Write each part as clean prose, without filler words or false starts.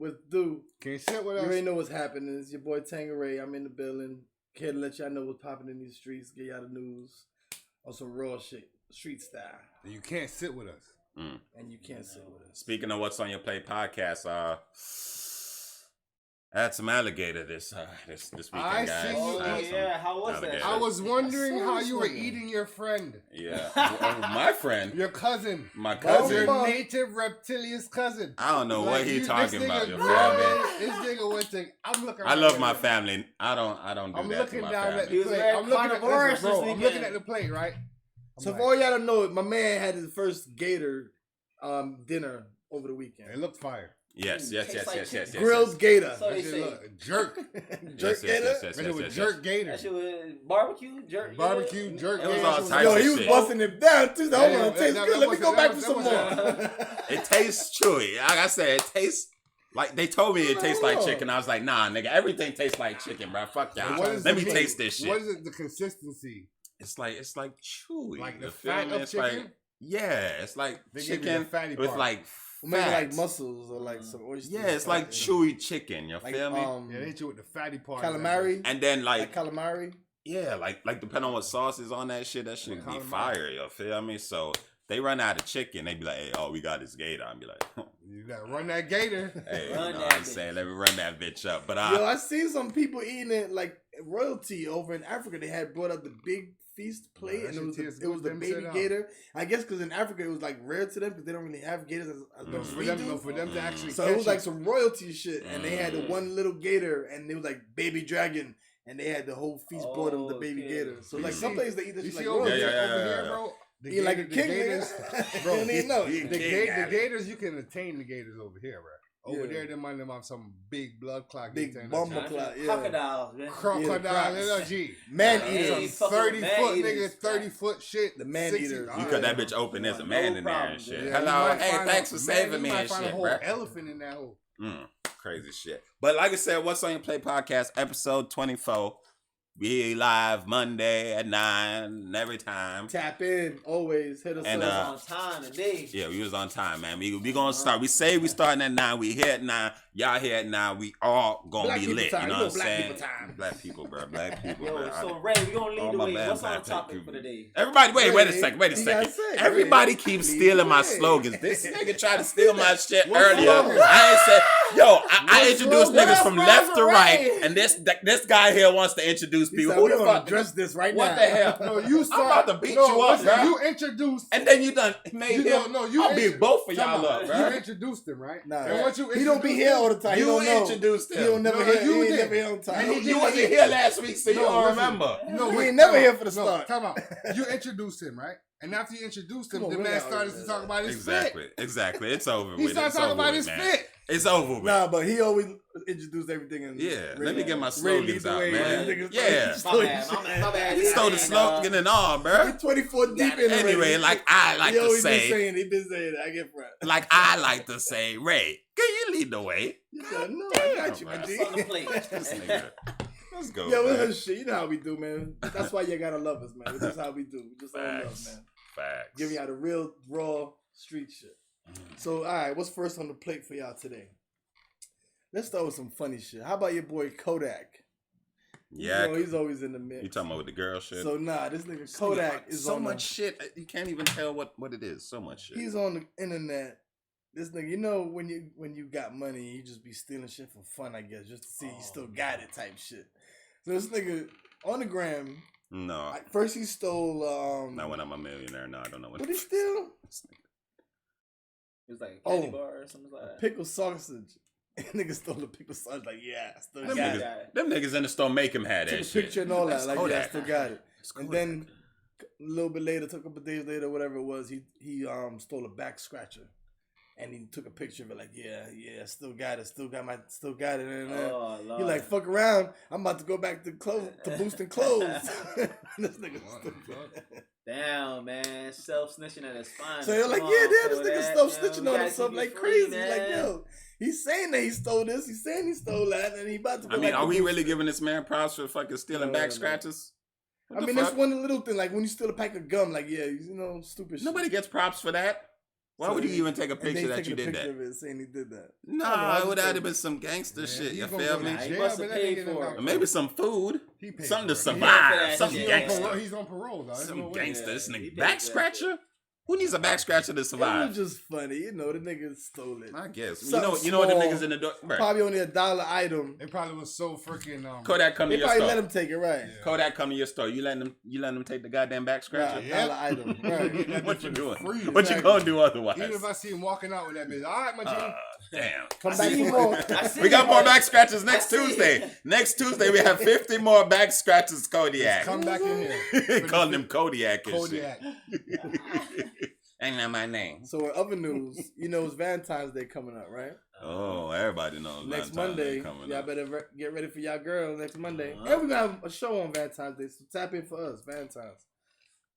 With Dude. Can't sit with You us. already know what's happening. It's your boy Tangeray. I'm in the building. Here to let y'all know what's popping in these streets. Get y'all the news on some raw shit, street style. You can't sit with us. And you can't sit with us. Speaking of What's on Your Plate podcast, I had some alligator this weekend, I guys. seen you I had eat. some How was alligator. that? I was wondering how you were Nigga. eating your friend. Yeah, my friend, Your cousin. my That's cousin. your native reptilious cousin. I don't know what he this talking nigga about. You feel grabbed me? it. This nigga went to. I'm looking. I right love here, my man. family. I don't do I'm that looking to my down at family. the was plate. very I'm looking at carnivorous listen, bro. this I'm looking weekend. at the plate, right? I'm So like, for all y'all to know, my man had his first gator dinner over the weekend. it looked fire. Yes. Grilled gator. So That they shit say. look jerk. Jerk gator. That shit was jerk gator. That shit was barbecue, jerk. Barbecue, jerk It was gator. all That shit types Yo, of he was shit. busting it down too. Hold Yeah, on, it tastes that good. Let me go wasn't- back that for some wasn't- more. It tastes chewy. Like I said, it tastes like they told me it tastes like chicken. I was like, nah, nigga, everything tastes like chicken, bro. Fuck y'all. What is Let the me meat? taste this shit. What is it? The consistency? It's like chewy. Like the You feel fat me? of It's chicken? like it's like They give you the chicken fatty with part. like Maybe like fat. mussels or like some oysters. Yeah, it's like chewy chicken. You Like feel me? Yeah, they hit you with the fatty part. calamari. And then Like calamari. yeah, like depending on what sauce is on that shit, that shit be Calamari. fire. You feel me? So they run out of chicken. They be like, hey, we got this gator. I be like, You gotta run that gator. hey, you Run know that what I'm bitch. saying? Let me run that bitch up. But Yo, I seen some people eating it like royalty over in Africa. They had brought up the big feast plate, that and shit it was tastes the good, them baby shit out. gator. I guess because in Africa it was like rare to them because they don't really have gators as much For we them, do. for them to actually So it was catch like some royalty shit, and they had the Mm. one little gator, and it was like baby dragon, and they had the whole feast brought them the Oh, baby okay. gator. So You like see- some places they eat You this shit see like over, royalty. here, Yeah. over here, bro? The Eat like a gator- king, the gators, nigga. bro. You didn't know. The gators, you can attain the gators over here, bro. Over Yeah. there, they might have some big blood clot. Big gator bumble energy. clot, yeah. Crocodiles, man. Crocodile Yeah, energy. Man Yeah, eater. he Some fucking 30 with man foot eaters. nigga, 30-foot shit. The man 60 eater. you alright. cut that bitch open. There's a man in there problem, and shit. yeah. Yeah, Hello, you might hey, find thanks a- for man, saving you me might and find shit, a whole bro. elephant in that hole. Crazy shit. But like I said, What's on Your Plate podcast, episode 24. We live Monday at 9 every time. Tap in, always hit us And, up. On time today. Yeah, we was on time, man. We gonna start. We say we starting at 9. We here at 9. Y'all here at 9. We all gonna Black be people lit. time. You know You know what I'm black saying? people time. Black people, bro. Black people, Yo, bro. so Ray, we gonna all lead the my way. bad What's on the black topic people. for today? Everybody, wait a Ray, second. Wait a you gotta second. say, Everybody Ray. keeps Lead stealing the my way. slogans. This nigga tried to steal my shit What earlier. slogan? I ain't said, yo, I What introduced slogan? niggas from That's left to right, right, Ray. and this guy here wants to introduce He people. said, Who we the gonna fuck? address this right What now. the hell? No, you I'm start. about to beat no, you up, listen, bro. You introduced. And then you done made him. I'll beat both of y'all up, You bro. introduced him, right? Nah, and once you he don't be introduced here him- all the time. He You don't know. introduced He don't him. never No, hear. you He ain't did. never here on time. And You wasn't here last week, so you don't listen. remember. No, We wait, ain't never time here out. for the No, start. Time out. You introduced him, right? And after you introduced him, Come on, the we man got- started to talk about his Exactly, fit. exactly. It's over He with. started It's talking over about with, his man. fit. It's over with. Nah, but he always introduced everything. In Yeah, Ray, let me get my Ray slogans lead the out, way. man. Niggas Yeah. started- My bad. He stole the slogan and all, bro. He 24 deep in it. Anyway, like I like he to always been say, saying, he been saying it. I get front. like I like to say, Ray, can you lead the way? He said, no, I got you, my Damn, G. What's on the plate? This nigga. Let's go. Yo, man. it's shit. You know how we do, man. That's why you gotta love us, man. This is how we do. We just all love, Facts. man. Facts. Giving y'all the real, raw street shit. So, all right, what's first on the plate for y'all today? Let's start with some funny shit. How about your boy Kodak? Yeah. You know, he's always in the mix. You talking about with the girl shit? So, nah, this nigga This Kodak nigga, is so on much shit. You can't even tell what it is. So much shit. He's on the internet. This nigga, you know, when you got money, you just be stealing shit for fun, I guess, just to see you still got it type shit. So this nigga on the gram, No. first he stole Not when I'm a millionaire. No, I don't know what. what he steal? It was like a candy Oh. bar or something like that. Pickle sausage. Nigga stole the pickle sausage. Like, yeah, I still Them got niggas, it. them niggas in the store make him have Took that a shit. picture and all that. That's Like, yeah, I Kodak. still got it. It's And Kodak. then a little bit later, a couple days later, whatever it was, he stole a back scratcher. And he took a picture of it, like, yeah, still got it, still got it. And Oh, Lord. he like, fuck around, I'm about to go back to boosting clothes. This nigga stupid. Damn, man. Self-snitching at his finest. So you're like, Come yeah, on, damn, this Kodak, nigga still man. snitching We on gotta himself keep like it free, crazy. man. Like, yo, he's saying that he stole this, he's saying he stole that, and he about to go I mean, back are to we boosting. really giving this man props for fucking stealing No, back no. scratches? What I the mean, fuck? that's one little thing. Like when you steal a pack of gum, like, yeah, you know, stupid shit. Nobody gets props for that. Why would you even take a And then picture he's that taking you a did picture that? of it saying he did that. Nah, it would just have think- been some gangster Man, shit. he You gonna feel go me? to Nah, he jail, must but have that paid nigga for got- it. Or maybe some food. He paid Something to for it. survive. Some He He's gangster. He's on parole, though. There's Some no way. gangster. This Yeah, he nigga paid back for that scratcher. Who needs a back scratcher to It was survive? just funny, the nigga stole it. I guess. Something You know what the small, niggas in the door. Bruh. Probably only $1 item. It probably was so freaking. Kodak come to They your probably store. let him take it, right? Yeah. Kodak come to your store. You letting them take the goddamn back scratcher? Right, Yeah. $1 item. Right. What you doing? Free, What you exactly. gonna do otherwise? Even if I see him walking out with that bitch, all right, my G. Damn. Come back for more. We got more back scratches next I see. Tuesday. Next Tuesday we have 50 more back scratches. Kodiak. Come back in here. Calling them Kodiak and Kodiak. shit. Ain't that my name? So in other news, it's Valentine's Day coming up, right? Oh, everybody knows. Next Valentine's Day Monday, coming y'all up. better get ready for y'all girl next Monday. Uh-huh. And we're gonna have a show on Valentine's Day, so tap in for us, Valentine's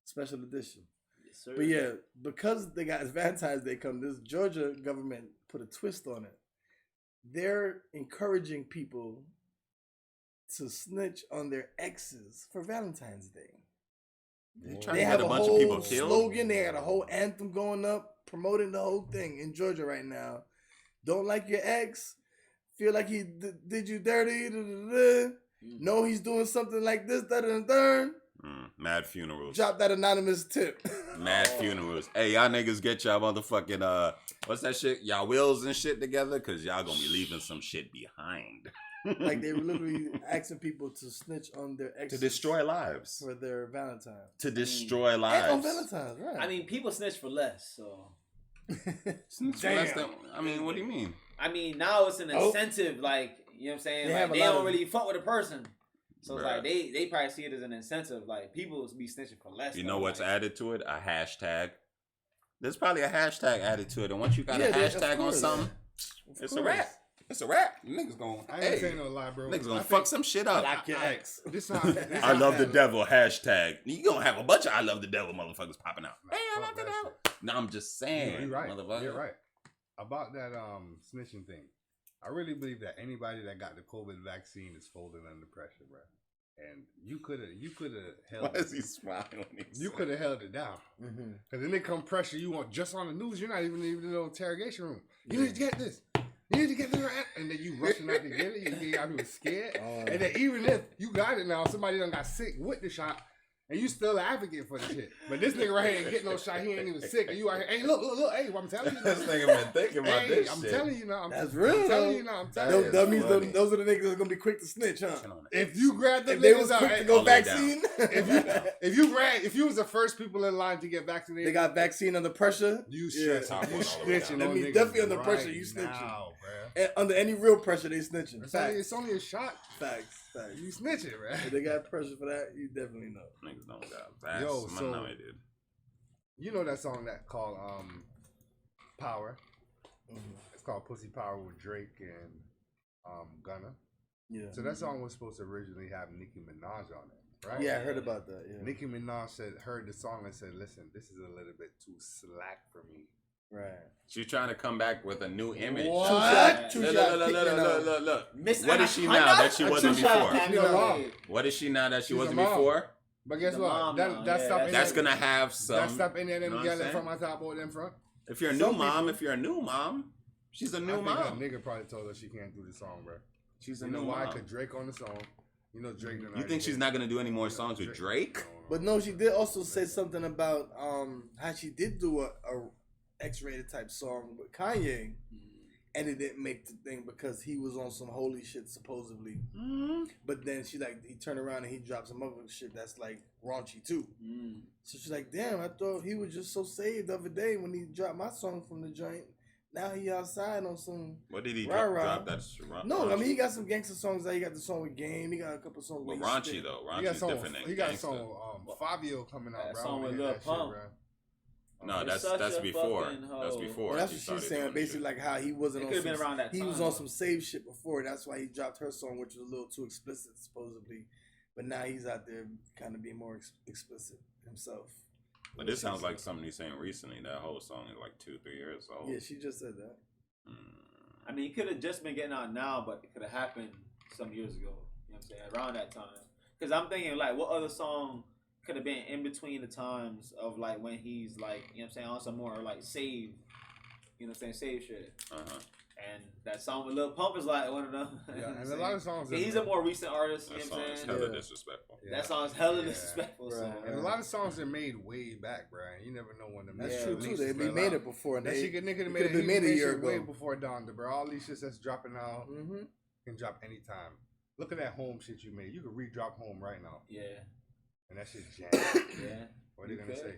special edition. Yes, sir. But yeah, because they got Valentine's Day coming, this Georgia government put a twist on it. They're encouraging people to snitch on their exes for Valentine's Day. They trying They to have get a a bunch of whole people killed. slogan. They got a whole anthem going up, promoting the whole thing in Georgia right now. Don't like your ex. Feel like he did you dirty. Know he's doing something like this, that, and the third. Mad funerals. Drop that anonymous tip. Mad funerals. Hey, y'all niggas get y'all motherfucking what's that shit? Y'all wills and shit together, cause y'all gonna be leaving some shit behind. Like they were literally asking people to snitch on their To exes destroy lives. for their Valentine. To destroy And lives. on Valentine's, right? I mean, people snitch for less, so. Snitch for less than- I mean, what do you mean? I mean, now it's an Oh. incentive, like, you know what I'm saying? They Like, have a they lot don't of- really fuck with a person. So it's Bruh. like they probably see it as an incentive. Like people be snitching for less. You though, know what's like, added to it? A hashtag. There's probably a hashtag added to it, and once you got Yeah, a of hashtag on course. something, Of it's a course. wrap. It's a wrap. Niggas going, I ain't hey, saying no lie, bro. niggas gonna I fuck think- some shit up. Like your ex. This sounds. I love the devil hashtag. You gonna have a bunch of I love the devil motherfuckers popping out. Nah, Hey, I fuck love the that devil. shit. No, I'm just saying, You're right. motherfucker. You're right. About that snitching thing, I really believe that anybody that got the COVID vaccine is folding under pressure, bro. And you could have held. Why is he smiling? When he You said could have held it down. Mm-hmm. Because then they come pressure you on just on the news. You're not even in the little interrogation room. You need to get this. You need to get this. And then you rushing out to get it. You got people scared. Oh, And then even if you got it now, somebody done got sick with the shot, and you still an advocate for the shit. But this nigga right here ain't getting no shot. He ain't even sick. And you out here, hey, look. Hey, I'm telling you. This nigga been thinking about Hey, this I'm shit. telling you now. That's real, I'm telling though. you now. I'm That telling Those you. is dummies, funny. those are the niggas that's gonna be quick to snitch, huh? If you grab the If they niggas was out, quick to go I'll lay vaccine, if you was the first people in line to get vaccinated, they got vaccine under pressure. you Yeah. stretching, you That snitching. That on means niggas definitely under right pressure, you snitching. now, bruh. And under any real pressure, they snitching. It's only a shot. Facts. You snitching, If right? they got pressure for that, you definitely know. Niggas don't got vast. Yo, I so- know they did. You know that song that called Power? Mm-hmm. It's called Pussy Power with Drake and Gunna. Yeah. So that song was supposed to originally have Nicki Minaj on it, right? Yeah, I heard about that. Yeah. Nicki Minaj heard the song and said, "Listen, this is a little bit too slack for me." Right. She's trying to come back with a new image. What? Two Look, shot look, look, kicking look, out. look, look. Miss What is she Anaconda? now that she A wasn't two-shot before? kick. She's a mom. What is she now that she She's a wasn't mom. before? But guess The what? mom That now, that yeah, stop that's- That's gonna have some. that stop any of them know what I'm yelling saying? from my top or them front. If you're a new Some mom, people- if you're a new mom, she's a new I think mom. that nigga probably told her she can't do the song, bro. She's a You know new why? mom. Cause Drake on the song. You know Drake. You think she's not gonna do any more songs with Drake? But no, she did also say something about how she did do a X-rated type song with Kanye, and it didn't make the thing because he was on some holy shit supposedly. But then he turned around and he dropped some other shit that's like raunchy too. So she's like, damn, I thought he was just so saved the other day when he dropped my song from the joint. Now he outside on some. What did he Rah-rah. drop? That's No, I mean he got some gangster songs. He got the song with Game. He got a couple songs. Well, where he raunchy spit. though. He got Raunchy's song. different than He got a gangster. song. Fabio coming out, That bro. song I with wanna hear Lil that shit, Pump. bro. No, You're that's such a before. fucking hoe. That's before. Well, that's he what she's started saying. doing Basically, shit. like how he wasn't It on could've some. been around that He was time. on some save shit before. That's why he dropped her song, which was a little too explicit, supposedly. But now he's out there kind of being more explicit himself. But this sounds like something he's saying recently. That whole song is like 2-3 years old. Yeah, she just said that. I mean, he could have just been getting out now, but it could have happened some years ago. You know what I'm saying? Around that time. Because I'm thinking, like, what other song could have been in between the times of, like, when he's, like, you know what I'm saying, on some more, like, save You know what I'm saying? Save shit. Uh-huh. And that song with Lil Pump is like one of them. Yeah, and a lot of songs. He's a more recent artist. You That know song what I'm is saying? hella Yeah. disrespectful. Yeah. That song's hella Yeah. disrespectful. So. Right. And a lot of songs are made way back, bro. You never know when the That's Yeah, true music too. releases, They bro. made it before. And That they, shit nigga it made could've been made a year way ago. before it dawned, bro. All these shits that's dropping out Mm-hmm. can drop anytime. Look at that home shit you made. You could re-drop home right now, Yeah. and that shit jam. Yeah. What are they gonna Okay. say?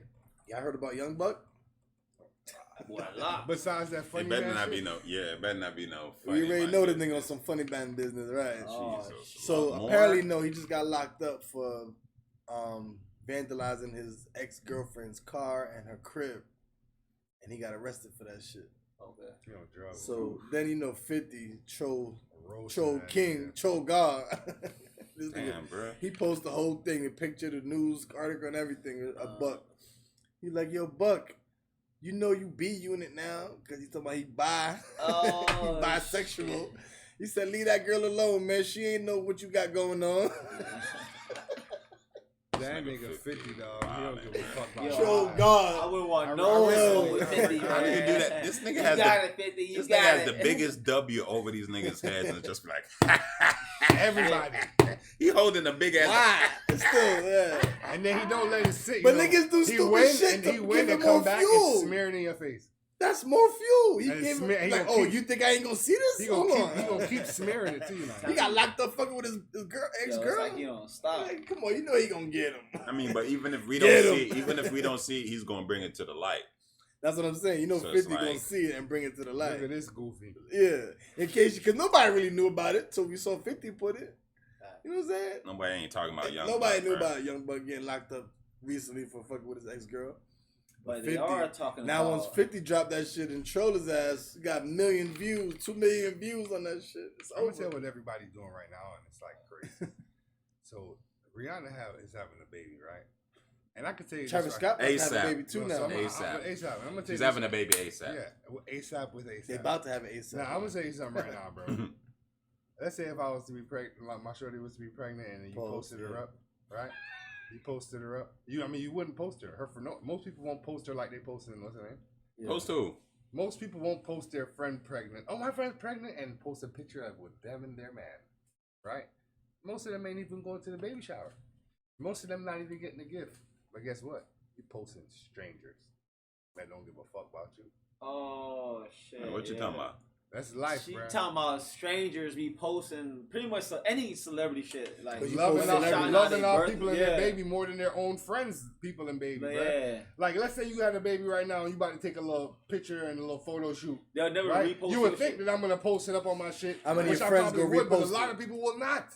Y'all heard about Young Buck? Boy, a lot. Besides that funny It better man not shit? be no. Yeah, it better not be no. We funny already man know this business. nigga on some funny band business, right? Oh, Jesus. So More? apparently, no, he just got locked up for vandalizing his ex-girlfriend's car and her crib, and he got arrested for that shit. Okay. You know, drugs. So then 50 troll Roasting that king, shit. troll god. This nigga, Damn, bro. he posted the whole thing, a picture, the news article, and everything. A Buck. He like, yo, Buck, you know you B unit now, because he talking about he bi, Oh, he bisexual. He said, leave that girl alone, man. She ain't know what you got going on. That This nigga nigga 50, 50, dog. He don't give a fuck about Yo. Troll lies. I god. wouldn't want I no really- one with 50. How do you do that? This nigga you has got the- it, 50. You This nigga got has it. the biggest W over these niggas' heads and just be like, Everybody. he holding a big ass. Why? Still, yeah. And then he don't let it sit. But you know. niggas do He stupid win, shit and to he win give and him more come back fuel. and smear it in your face. That's more fuel. He And gave smear- him, he like, gonna oh, keep- you think I ain't gonna see this? He Hold gonna on. keep, he gonna keep smearing it to you now. He got locked up fucking with his girl, Yo, ex-girl. It's like you don't stop. Like, come on, you know he gonna get him. I mean, but even if we Get don't him. see, even if we don't see, he's gonna bring it to the light. That's what I'm saying. You know, So it's 50 gonna like- see it and bring it to the Look light. at this goofy. Yeah, in case because nobody really knew about it till we saw 50 put it. You know what I'm saying? Nobody ain't talking about young. Nobody Buck, knew bro. about Young Buck getting locked up recently for fucking with his ex-girl. But they 50. are talking Now about. once 50 dropped that shit and troll his ass, he got 1 million views, 2 million views on that shit. It's I'm gonna tell you over. what everybody's doing right now, and it's like crazy. So Rihanna is having a baby, right? And I can tell you, Travis this right- Scott must have ASAP. a baby too No, now. so I'm ASAP. ASAP. I'm gonna tell She's you having this- a baby ASAP. Yeah, ASAP with ASAP. They about to have an ASAP. Now I'm gonna tell you something right now, bro. Let's say if I was to be pregnant, like my shorty was to be pregnant, and you Pause, posted her yeah. up, right? You posted her up. You wouldn't post her. Most people won't post her like they posted what's her name? Yeah. Post who? Most people won't post their friend pregnant. Oh, my friend's pregnant, and post a picture of with them and their man, right? Most of them ain't even going to the baby shower. Most of them not even getting a gift. But guess what? You posting strangers that don't give a fuck about you. Oh shit! What you yeah. talking about? That's life, She bro. talking about strangers be posting pretty much any celebrity shit. Like But you Loving post all, celebrities. loving all birth- people and yeah. their baby more than their own friends, people and baby, But bro. yeah, Like, let's say you had a baby right now and you about to take a little picture and a little photo shoot. they'll never Right? repost. You would your think shit. that I'm gonna post it up on my shit. How many which of your I friends probably go would, but a repost lot it? of people will not.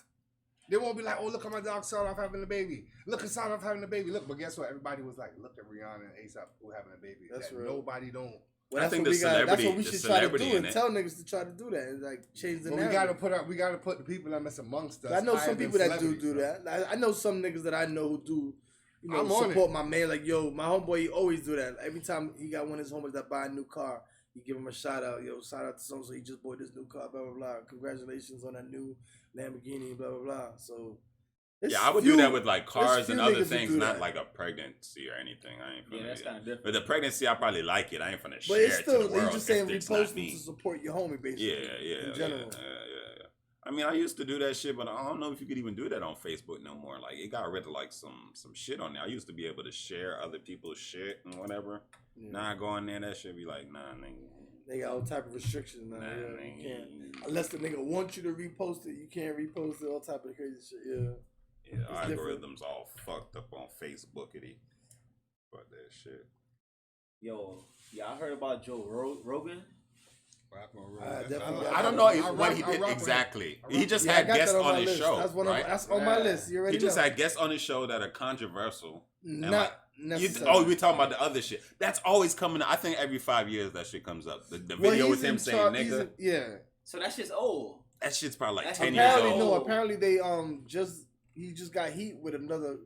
They won't be like, "Oh, look at my dog son off having a baby. Look at son off having a baby." Look, but guess what? Everybody was like, "Look at Rihanna and ASAP who having a baby." That's That real. Nobody don't. Well, I that's think what the we got. That's celebrity- what we the should try to celebrity do in and it. tell niggas to try to do that and like change the But we narrative. gotta put the people that's amongst us. I know higher some than people that do celebrities, that. I know some niggas that I know who do, you know, I'm on support it. my man. Like, yo, my homeboy, he always do that. Every time he got one of his homies that buy a new car, he give him a shout out. Yo, shout out to so he just bought this new car. Blah blah blah. Congratulations on that new Lamborghini. Blah blah blah. So it's Yeah, I would few- do that with like cars few and other niggas who things, do not that. like a pregnancy or anything. I ain't Yeah, finna that's do kind of that. different. But the pregnancy, I probably like it. I ain't finna But share it's it still to the world. you just saying if it's not reposting me. to support your homie, basically. Yeah. in general. Yeah. I mean, I used to do that shit, but I don't know if you could even do that on Facebook no more. Like, it got rid of like some shit on there. I used to be able to share other people's shit and whatever. Yeah. Now I go in there, that shit be like, nah, nigga. They got all type of restrictions now. Nah, Yeah, you nigga. can't. Unless the nigga wants you to repost it, you can't repost it. All type of crazy shit. Yeah. Yeah, It's different. algorithms all fucked up on Facebookity. Fuck that shit. Yo, y'all heard about Joe Rogan? definitely got I don't that. know I what rock- he I did rock with exactly. him. He just Yeah, I had got guests that on on my his list. show. That's one right? that's on my list. You already He just know. had guests on his show that are controversial. Not You, necessarily. we talking about the other shit. That's always coming. I think every 5 years that shit comes up. The Well, video he's with him in saying char- nigga. yeah. So that shit's old. That shit's probably like That's 10 years Apparently, old. no. Apparently, they he just got heat with another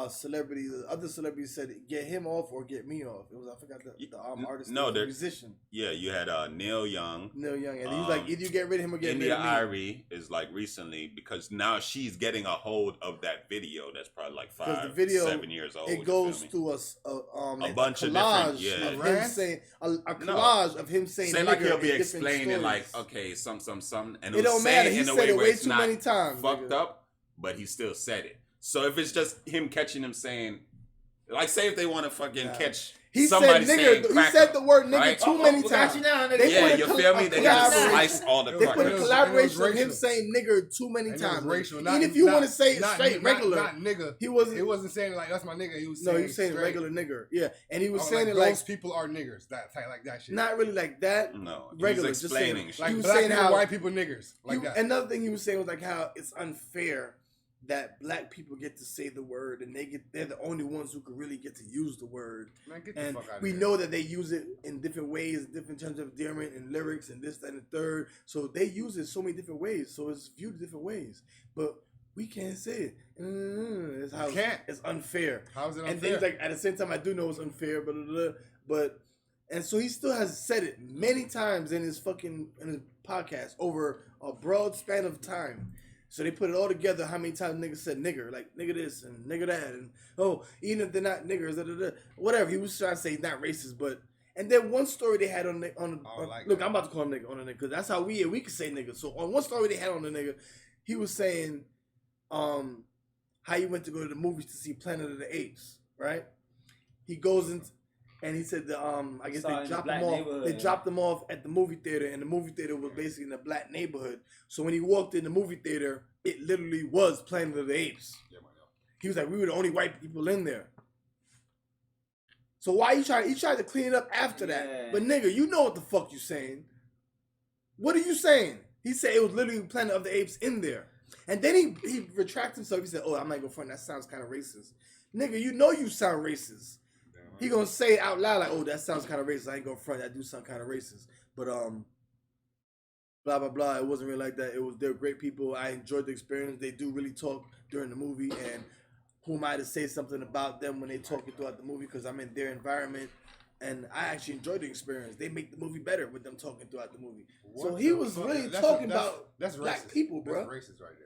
celebrity, the other celebrity said, "Get him off or get me off." It was I forgot the artist. No, the there- musician Yeah, you had Neil Young. Neil Young, and he was like, "Either you get rid of him or get India rid of me." Irie is like recently because now she's getting a hold of that video that's probably like 'Cause the video, 7 years old. It you goes feel me? through A bunch of collage different- of yeah. him saying a collage of him saying Say like nigger he'll be in different explaining like, stories. okay, some, and It he'll don't say matter. it He in a said way it where way it's too not many times, fucked nigga. up, but he still said it. So if it's just him catching him saying, like, say if they want to fucking catch He said somebody saying nigger. He cracker, said the word nigger right? too many we got times. you now, nigga. They Yeah, put you a feel me? They got to collaboration. slice all the They put a crackers. collaboration of him racial. saying nigger too many And it times. was racial. Even if you want to say it not straight, regular. Not nigga. He wasn't. It wasn't saying like that's my nigga. He was No, saying he was saying straight. regular nigger. Yeah, and he was Oh, saying like it like those people are niggers. That type like that shit. not really like that. No, Regular, he's just saying, explaining shit. like he was black saying people, how- white people niggers. Like that. Another thing he was saying was like how it's unfair that black people get to say the word and they're the only ones who could really get to use the word. Man, get the And fuck out of we here. know that they use it in different ways, different terms of endearment and lyrics and this, that, and the third. So they use it so many different ways. So it's viewed different ways. But we can't say it. It's how You can't. it's unfair. How is it And unfair? things like at the same time I do know it's unfair, but and so he still has said it many times in his podcast over a broad span of time. So they put it all together. How many times niggas said nigger, like nigga this and nigga that, and even if they're not niggers, whatever. He was trying to say not racist, but and then one story they had on like look, that. I'm about to call him nigga on the nigga because that's how we can say nigga. So on one story they had on the nigga, he was saying, how he went to go to the movies to see Planet of the Apes, right? He goes in. And he said, I guess Saw they in dropped the him black off. neighborhood, They yeah. dropped him off at the movie theater, and the movie theater was basically in a black neighborhood. So when he walked in the movie theater, it literally was Planet of the Apes. He was like, we were the only white people in there. So why he tried to clean it up after Yeah. that? But nigga, you know what the fuck you saying? What are you saying? He said it was literally Planet of the Apes in there, and then he retracted himself. He said, "Oh, I'm not gonna front. That sounds kind of racist, nigga. You know you sound racist." He gonna say it out loud like, "Oh, that sounds kind of racist." I ain't gonna front. I do sound kind of racist, but blah blah blah. It wasn't really like that. They're great people. I enjoyed the experience. They do really talk during the movie, and who am I to say something about them when they talking throughout the movie? Because I'm in their environment, and I actually enjoyed the experience. They make the movie better with them talking throughout the movie. So he was really talking about black people, bro. That's racist right there.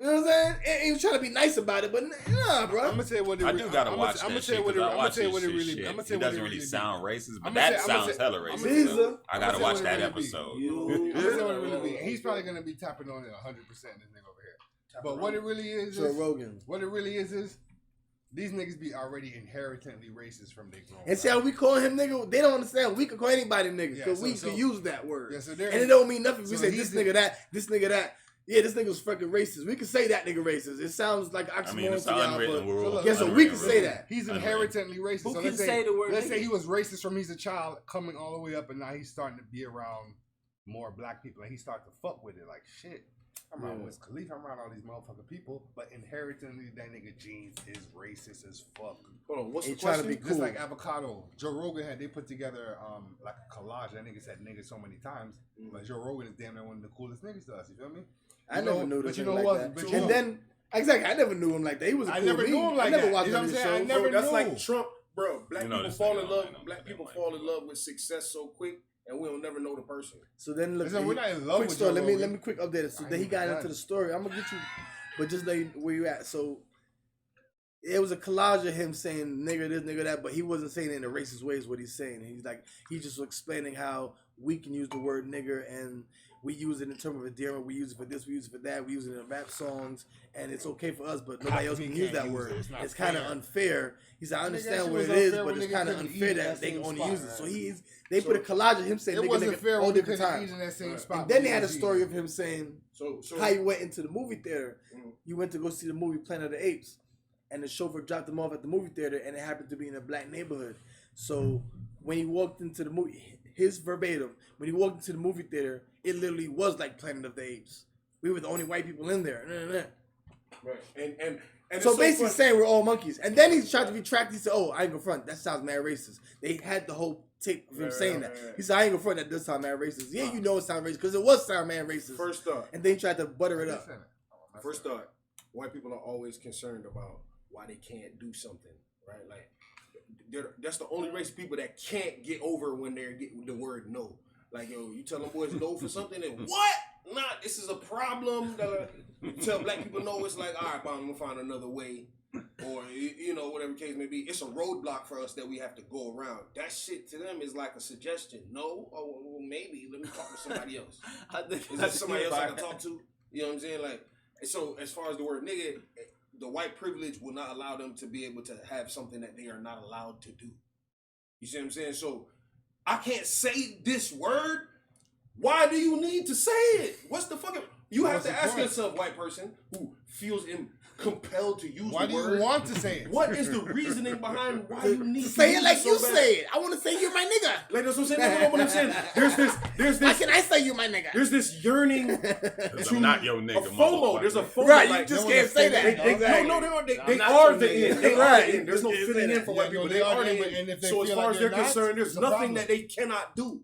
You know what I'm saying? And he was trying to be nice about it, but nah, bro. I'm gonna tell you what it I really, do gotta I'm watch gonna that tell you shit what it, because I I'm gonna watch tell you this what it shit. really. I'm gonna He tell you what doesn't it really really sound racist, but I'ma that say- I'ma sounds say- hella I'ma racist. say- Caesar. I gotta I'ma say watch what it that really be. episode. I'm gonna tell you what it really be. And he's probably gonna be tapping on it 100%. This nigga over here. But what it really is, Joe Rogan. what it really is these niggas be already inherently racist from their grown. And see how we call him nigga? They don't understand. We could call anybody nigga Yeah, because so- we so- can use that word. Yeah, so they're- and it don't mean nothing. We so say he's this nigga that, this nigga that. Yeah, this nigga's fucking racist. We can say that nigga racist. It sounds like I mean, oxymoron it's to an y'all, unwritten but rule. guess what? We can say that. He's Unwritten. inherently racist. Who so can let's say the word Let's nigga? say he was racist from he's a child coming all the way up, and now he's starting to be around more black people, and he started to fuck with it. Like shit, I'm around Wiz Khalifa, I'm around all these motherfucking people, but inherently that nigga genes is racist as fuck. Hold on, what's He the trying to question? be Just cool. like Avocado, Joe Rogan had they put together like a collage. That nigga said nigga so many times, but Joe Rogan is damn near one of the coolest niggas to us. You feel me? I never knew this but you nigga know like what? that. But you and know- then exactly, I never knew him like that. He was. I cool never with knew me. him like I never that. watched You know none of what his I'm saying? I shows. never Bro, that's knew. like Trump, bro. Black You know people this fall nigga, in I love. know Black nigga people like fall that. in love with success so quick, and we don't never know the person. So then look, Listen, we're not in love quick with story. Joe Let Rogan. me quick update it. So I then he ain't got done. into the story. I'm gonna get you, but just like where you at. So it was a collage of him saying nigga this, nigga that, but he wasn't saying it in a racist way. Is what he's saying. He's like he just was explaining how we can use the word nigger and we use it in terms of endearment. We use it for this, we use it for that. We use it in rap songs, and it's okay for us, but nobody else He can can't use that use word. it. It's not It's kind of fair. unfair. He said, I Nigga, understand that what shit it was is, unfair but when it's niggas kind of couldn't eat unfair in that that they same can only spot, use it. right? So they put a collage of him saying It nigga, wasn't nigga fair all when we different couldn't times. eat in that same Right. spot. And then they when had a we was story eating. of him saying So how he went into the movie theater. Mhm. You went to go see the movie Planet of the Apes, and the chauffeur dropped him off at the movie theater, and it happened to be in a black neighborhood. So when he walked into the movie, his verbatim, when he walked into the movie theater, it literally was like Planet of the Apes. We were the only white people in there. right, and So it's basically funny. saying we're all monkeys. And then he tried to retract. He said, oh, I ain't gonna front. That sounds mad racist. They had the whole tape of him Right, saying right, that. right. He said, I ain't gonna front. That does sound mad racist. Yeah, you know it sound racist because it was sound mad racist. First thought, And then he tried to butter it up. white people are always concerned about why they can't do something, right? Like that's the only race of people that can't get over when they're getting the word no. Like, yo, you tell them boys no for something, and what? Nah, this is a problem. You tell black people no, it's like, all right, I'm gonna find another way, or you know, whatever the case may be. It's a roadblock for us that we have to go around. That shit to them is like a suggestion. No, oh well, maybe let me talk to somebody else. Is there somebody else I can talk to? You know what I'm saying? Like, so as far as the word nigga, the white privilege will not allow them to be able to have something that they are not allowed to do. You see what I'm saying? So I can't say this word. Why do you need to say it? What's the fucking... You have to ask yourself, white person who feels compelled to use why the do word. you want to say it? What is the reasoning behind why you need to Say use it like so you bad? say it. I want to say you're my nigga. Like that's what I'm saying. No, what I'm saying. There's Why this, can I say you my nigga? there's this yearning Because to I'm not your a nigga, FOMO. There's a motherfucker. FOMO. Right, like, you just no can't one say has that. said that. No, they not are your the nigga. end. They are Right. the end. There's no You filling say in that. for white Yeah, people. no, They they are are the the end. end, and if they So as feel far like as they're they're not, concerned, there's it's a nothing problem. that they cannot do.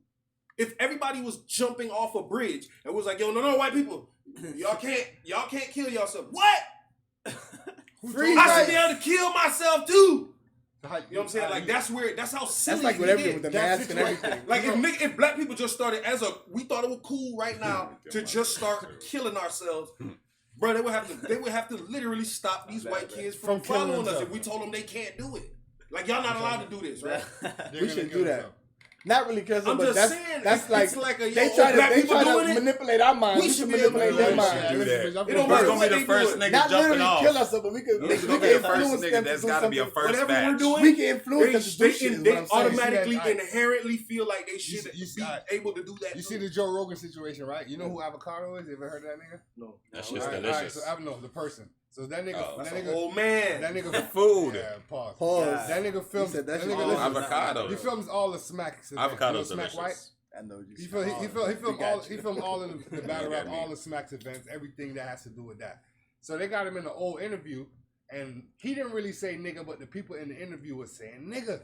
If everybody was jumping off a bridge and was like, yo, no, white people, y'all can't kill yourself. What? Free I rights. should be able to kill myself too. You know what I'm saying? Like that's how silly That's like with it everything, is. with the That's mask and like- everything. Like if black people just started we thought it was cool right now to just start killing ourselves. Bro, they would have to literally stop these white kids from From killing following us themselves. if we told them they can't do it. Like y'all not allowed to do this, right? They're We gonna should kill do that. themselves. Not really because, I'm but just that's saying, that's it's like, like a, they yo, try black to people doing it. manipulate our minds. We We should should be able to manipulate do their that minds. shit. Do that. It don't Who's matter gonna what be they the first doing. nigga Not jumping literally off? kill us, but we can Who's we gonna can be the first influence them nigga to that's do gotta be a something. first Whatever batch? we're doing, We can influence them to do shit. Is they what I'm saying. automatically You see that, inherently feel like they should you see be that. able to do that. You see too. the Joe Rogan situation, right? You know who Avocado is? You ever heard of that nigga? No. That shit's Alright, delicious. so no, the person. So that nigga, Oh. That's that a nigga, whole man. that nigga, Food. Yeah, pause. Pause. That nigga films. said that That shit nigga all listen, Avocado. He films all the smacks. events. Avocado's You know Smack delicious. White? I know you. He filmed We all. got He you. filmed all of the battle Yeah, rap, me. all the smacks events, everything that has to do with that. So they got him in the old interview, and he didn't really say nigga, but the people in the interview was saying nigga,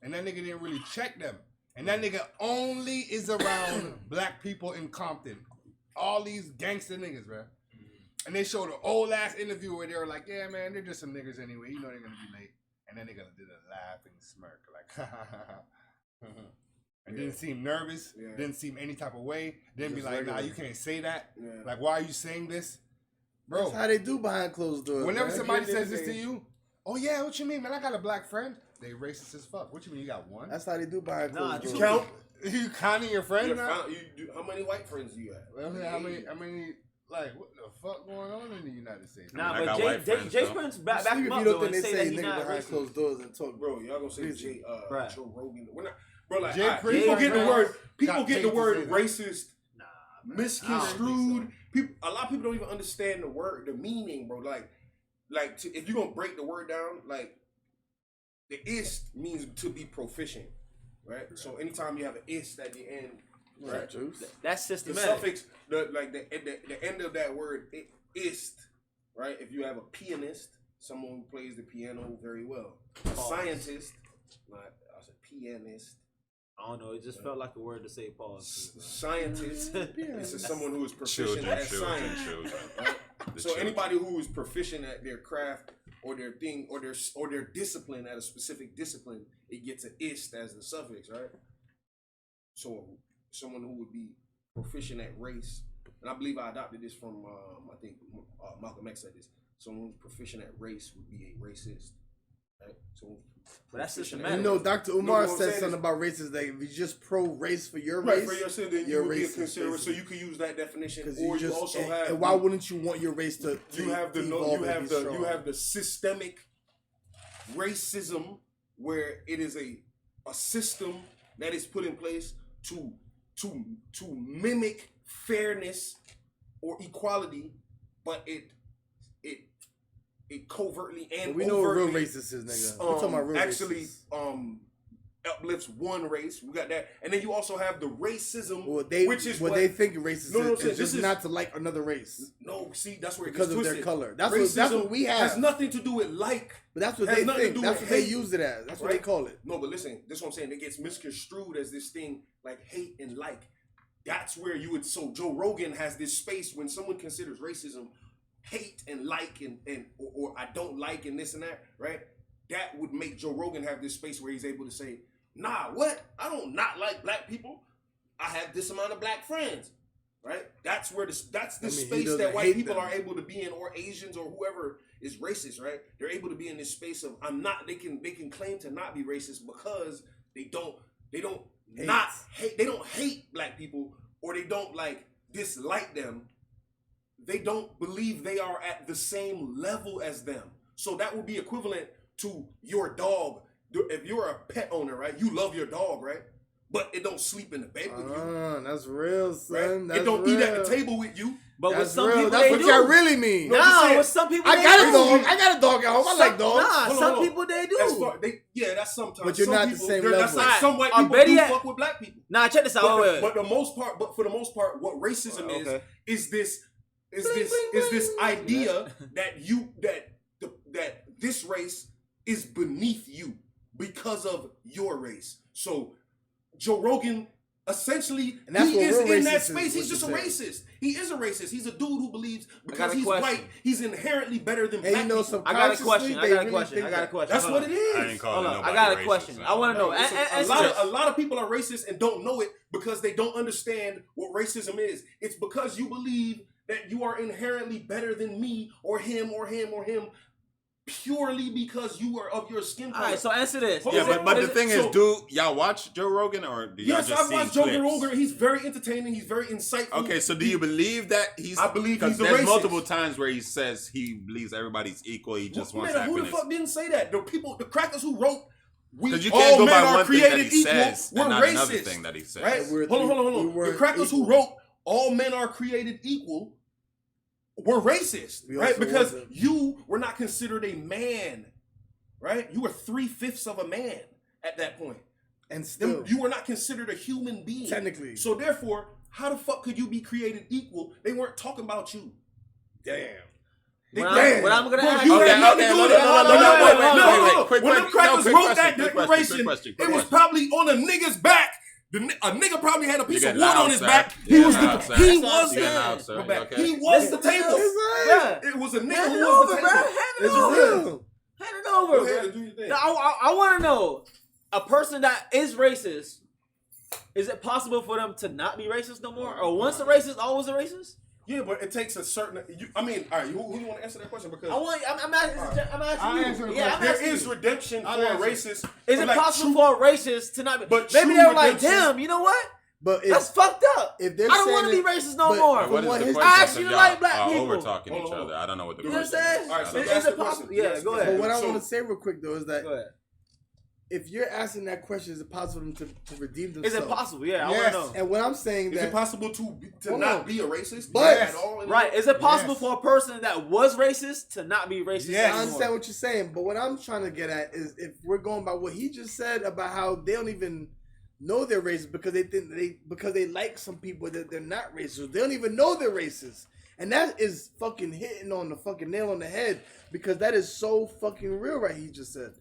and that nigga didn't really check them. And that nigga only is around black people in Compton. All these gangster niggas, man. And they showed an old ass interview where they were like, yeah, man, they're just some niggas anyway. You know they're gonna be late. And that nigga did a laughing smirk, like, and didn't seem nervous, Yeah. didn't seem any type of way. Didn't be Just like, nah, regular. you can't say that. Yeah. Like, why are you saying this? That's Bro, how they do behind closed doors. whenever man. somebody says this to you, oh yeah, what you mean, man? I got a black friend. They racist as fuck. What you mean, you got one? That's how they do behind Nah, closed You doors. count? You counting your friends You now? found- you do- how many white friends do you have? Well, how many, like, what the fuck going on in the United States? Nah, I but got Jay white friends, Jay though. Spence back Sleep him if up you though don't think and they say that say he's nigga not behind racist. closed doors and talk, Bro, y'all gonna say Busy. Joe Rogan. We're not, bro, like, Jay alright, Chris people right get the now word, people got get the paid to word say that. racist Nah, misconstrued. People, a lot of people don't even understand the word, the meaning, bro. If you're gonna break the word down, like the ist means to be proficient, right? So anytime you have an ist at the end, right? Juice. that's The systematic. suffix, the end of that word, ist, right? If you have a pianist, someone who plays the piano very well, a scientist, I said pianist. I don't know. It just felt like a word to say pause. Scientist. This is someone who is proficient Children, at science. children. Right? The So children. anybody who is proficient at their craft or their thing or their discipline at a specific discipline, it gets an ist as the suffix, right? So someone who would be proficient at race, and I believe I adopted this from I think Malcolm X said this. Someone who's proficient at race would be a racist, right? So, But that's proficient You at systematic. know, Dr. Umar what I'm said saying something is- about races. That if you just pro race for your right race, for yourself, then you you're would be a racist, conservative. So basically. you could use that definition, because or you you just also and, have. and why wouldn't you want your race to You have the evolve you and have be the strong? you have the systemic racism where it is a system that is put in place to mimic fairness or equality, but it covertly and we know what real overtly, racist is, nigga. We're talking about real actually racists. uplifts one race. We got that, and then you also have the racism, What they which is what what they think racist No, no, is, this is just is- not to like another race No, see, that's where it because gets of their twisted. color. That's Racism what we has have. nothing to do with like. But that's what has they nothing to think. do That's with what they hate, use it as. That's what they right? call it. No, but listen, this is what I'm saying. It gets misconstrued as this thing like hate and like. That's where you would. So Joe Rogan has this space when someone considers racism. hate and like and or I don't like and this and that, right? That would make Joe Rogan have this space where he's able to say, nah, what? I don't not like black people. I have this amount of black friends, right? That's where that's the I mean, he space doesn't that white hate people them. are able to be in, or Asians or whoever is racist, right? They're able to be in this space of I'm not. They can claim to not be racist because they don't hate black people, or they don't like dislike them. They don't believe they are at the same level as them. So that would be equivalent to your dog. If you're a pet owner, right? You love your dog, right? But it don't sleep in the bed with you. That's real, son. Right? That's It don't real. eat at the table with you. But with That's some real. people, That's they what do. y'all really mean. No, Nah, with some people, I they got do. a dog. I got a dog at home. I like dogs. Nah, Hold on, some hold on. people they do. As far, that's sometimes. But you're some not the people, same That's level. like some white Or people better do yet- fuck with black people. Nah, check this out. But, Wait, wait. but for the most part, what racism Okay. is this bling. idea that this race is beneath you because of your race. So Joe Rogan essentially And that's he what is real in that racist is, space. He's what just a you're racist. He is a racist. He's a dude who believes because a he's question. white, he's inherently better than And black you know, people. I got a question. subconsciously, I they got a really question. think I got a that. question. That's Hold what on. it is. I ain't calling Hold on. nobody I got a racist, question. man. I want to know. Listen, a lot of people are racist and don't know it because they don't understand what racism is. It's because you believe that you are inherently better than me or him or him or him purely because you are of your skin color. All right, so answer this. Hold Yeah, on, but is the it- thing is, so- do y'all watch Joe Rogan or do y'all Yes, just I've see watched Joe clips? Rogan. He's very entertaining. He's very insightful. Okay, so do you believe that he's? I believe 'cause he's a there's racist. multiple times where he says he believes everybody's equal. He just wants Man, who the happiness. fuck didn't say that? The crackers who wrote we 'Cause you all can't go men by are one thing created that he equal says were and not another racist. thing that he says. Right? We're Hold on. we The weren't crackers who equal. wrote all men are created equal were racist, We right? also Because wasn't. you were not considered a man, right? You were 3/5 of a man at that point. And still, You were not considered a human being. technically. So therefore, how the fuck could you be created equal? They weren't talking about you. Damn. What Damn. I'm gonna Bro, ask you you. had nothing to do with it. Quick When them question. crackers Quick wrote question, that quick declaration, question. it was probably on a nigga's back. A nigga probably had a piece You of get wood loud, on his sir. back. You He get was loud, sir. he You was get there. loud, sir. My You bad. okay? He was Listen the to table. this. Yeah. It was a nigga Hand who it was over, the bro. table. Hand it It's over. real. Hand it over. Go ahead bro. and do your thing. Now, I want to know, a person that is racist, is it possible for them to not be racist no more? Or once a racist, always a racist? Yeah, but it takes a certain. All right, who you want to answer that question? Because I'm asking I'll you. answer the Yeah, I'm question. There asking is you. redemption for I'll a answer. racist. Is but it like possible true- for a racist to not be? But Maybe true they're like, redemption- damn, you know what? But That's fucked up. if I they're don't want to saying be it- racist no but- more. From What is what the his- question? I actually So y'all like black are people. over talking Hold each on. other. I don't know what the You know what I'm question saying? is. All right, so Is that's it the possible? question. Yeah, Yes, go yes. ahead. But what I So- want to say real quick though is that Go ahead. if you're asking that question, is it possible for them to redeem Is themselves? it possible? Yeah, I Yes. want to know. And what I'm saying Is that it possible to Hold not on. be a racist? But- at all? Right. Is it possible Yes. for a person that was racist to not be racist Yes. I anymore? understand what you're saying, but what I'm trying to get at is if we're going by what he just said about how they don't even know they're racist because they think because they like some people that they're not racist. They don't even know they're racist. And that is fucking hitting on the fucking nail on the head because that is so fucking real right he just said.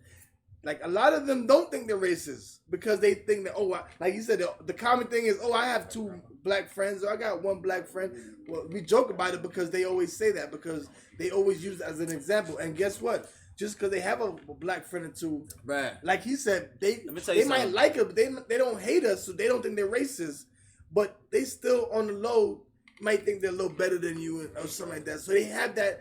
Like a lot of them don't think they're racist because they think that like you said the common thing is I have 2 black friends or I got 1 black friend. Well, we joke about it because they always say that because they always use it as an example. And guess what? Just because they have a black friend or 2, Man. like he said, they Let me tell you might something. like us, but they don't hate us, so they don't think they're racist. But they still on the low might think they're a little better than you or something like that. So they have that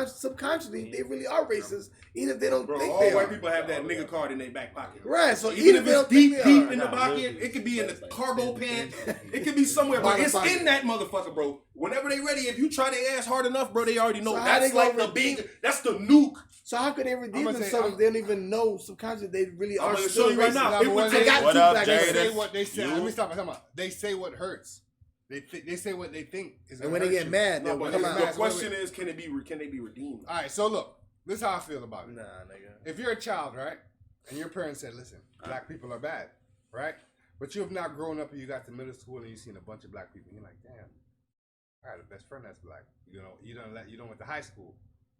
subconsciously they really are racist, even if they don't Bro, think all they white are. people have that nigga card in their back pocket. Right, so Even if they it's don't think deep they are. in the pocket, it could be in the cargo pant. It could be somewhere, but Bottom it's pocket. in that motherfucker, bro. Whenever they ready, if you try their ass hard enough, bro, they already know. So how That's they like gonna the big. That's the nuke. So how could they redeem I'ma say- themselves if they don't even know subconsciously they really I'm are gonna still show you right racist? now. Now, It but would when take- they- What two up, black They Jada? friends. say what they say. You? Let me stop. They say what hurts. They say what they think is. And gonna when they hurt get you. mad, No, they'll but come it's out. the mad. question is, can they be redeemed? All right, so look, this is how I feel about it. Nah, nigga. If you're a child, right, and your parents said, "Listen, black people are bad," right, but you have not grown up and you got to middle school and you've seen a bunch of black people, and you're like, "Damn, I got a best friend that's black." You know, you don't went to high school.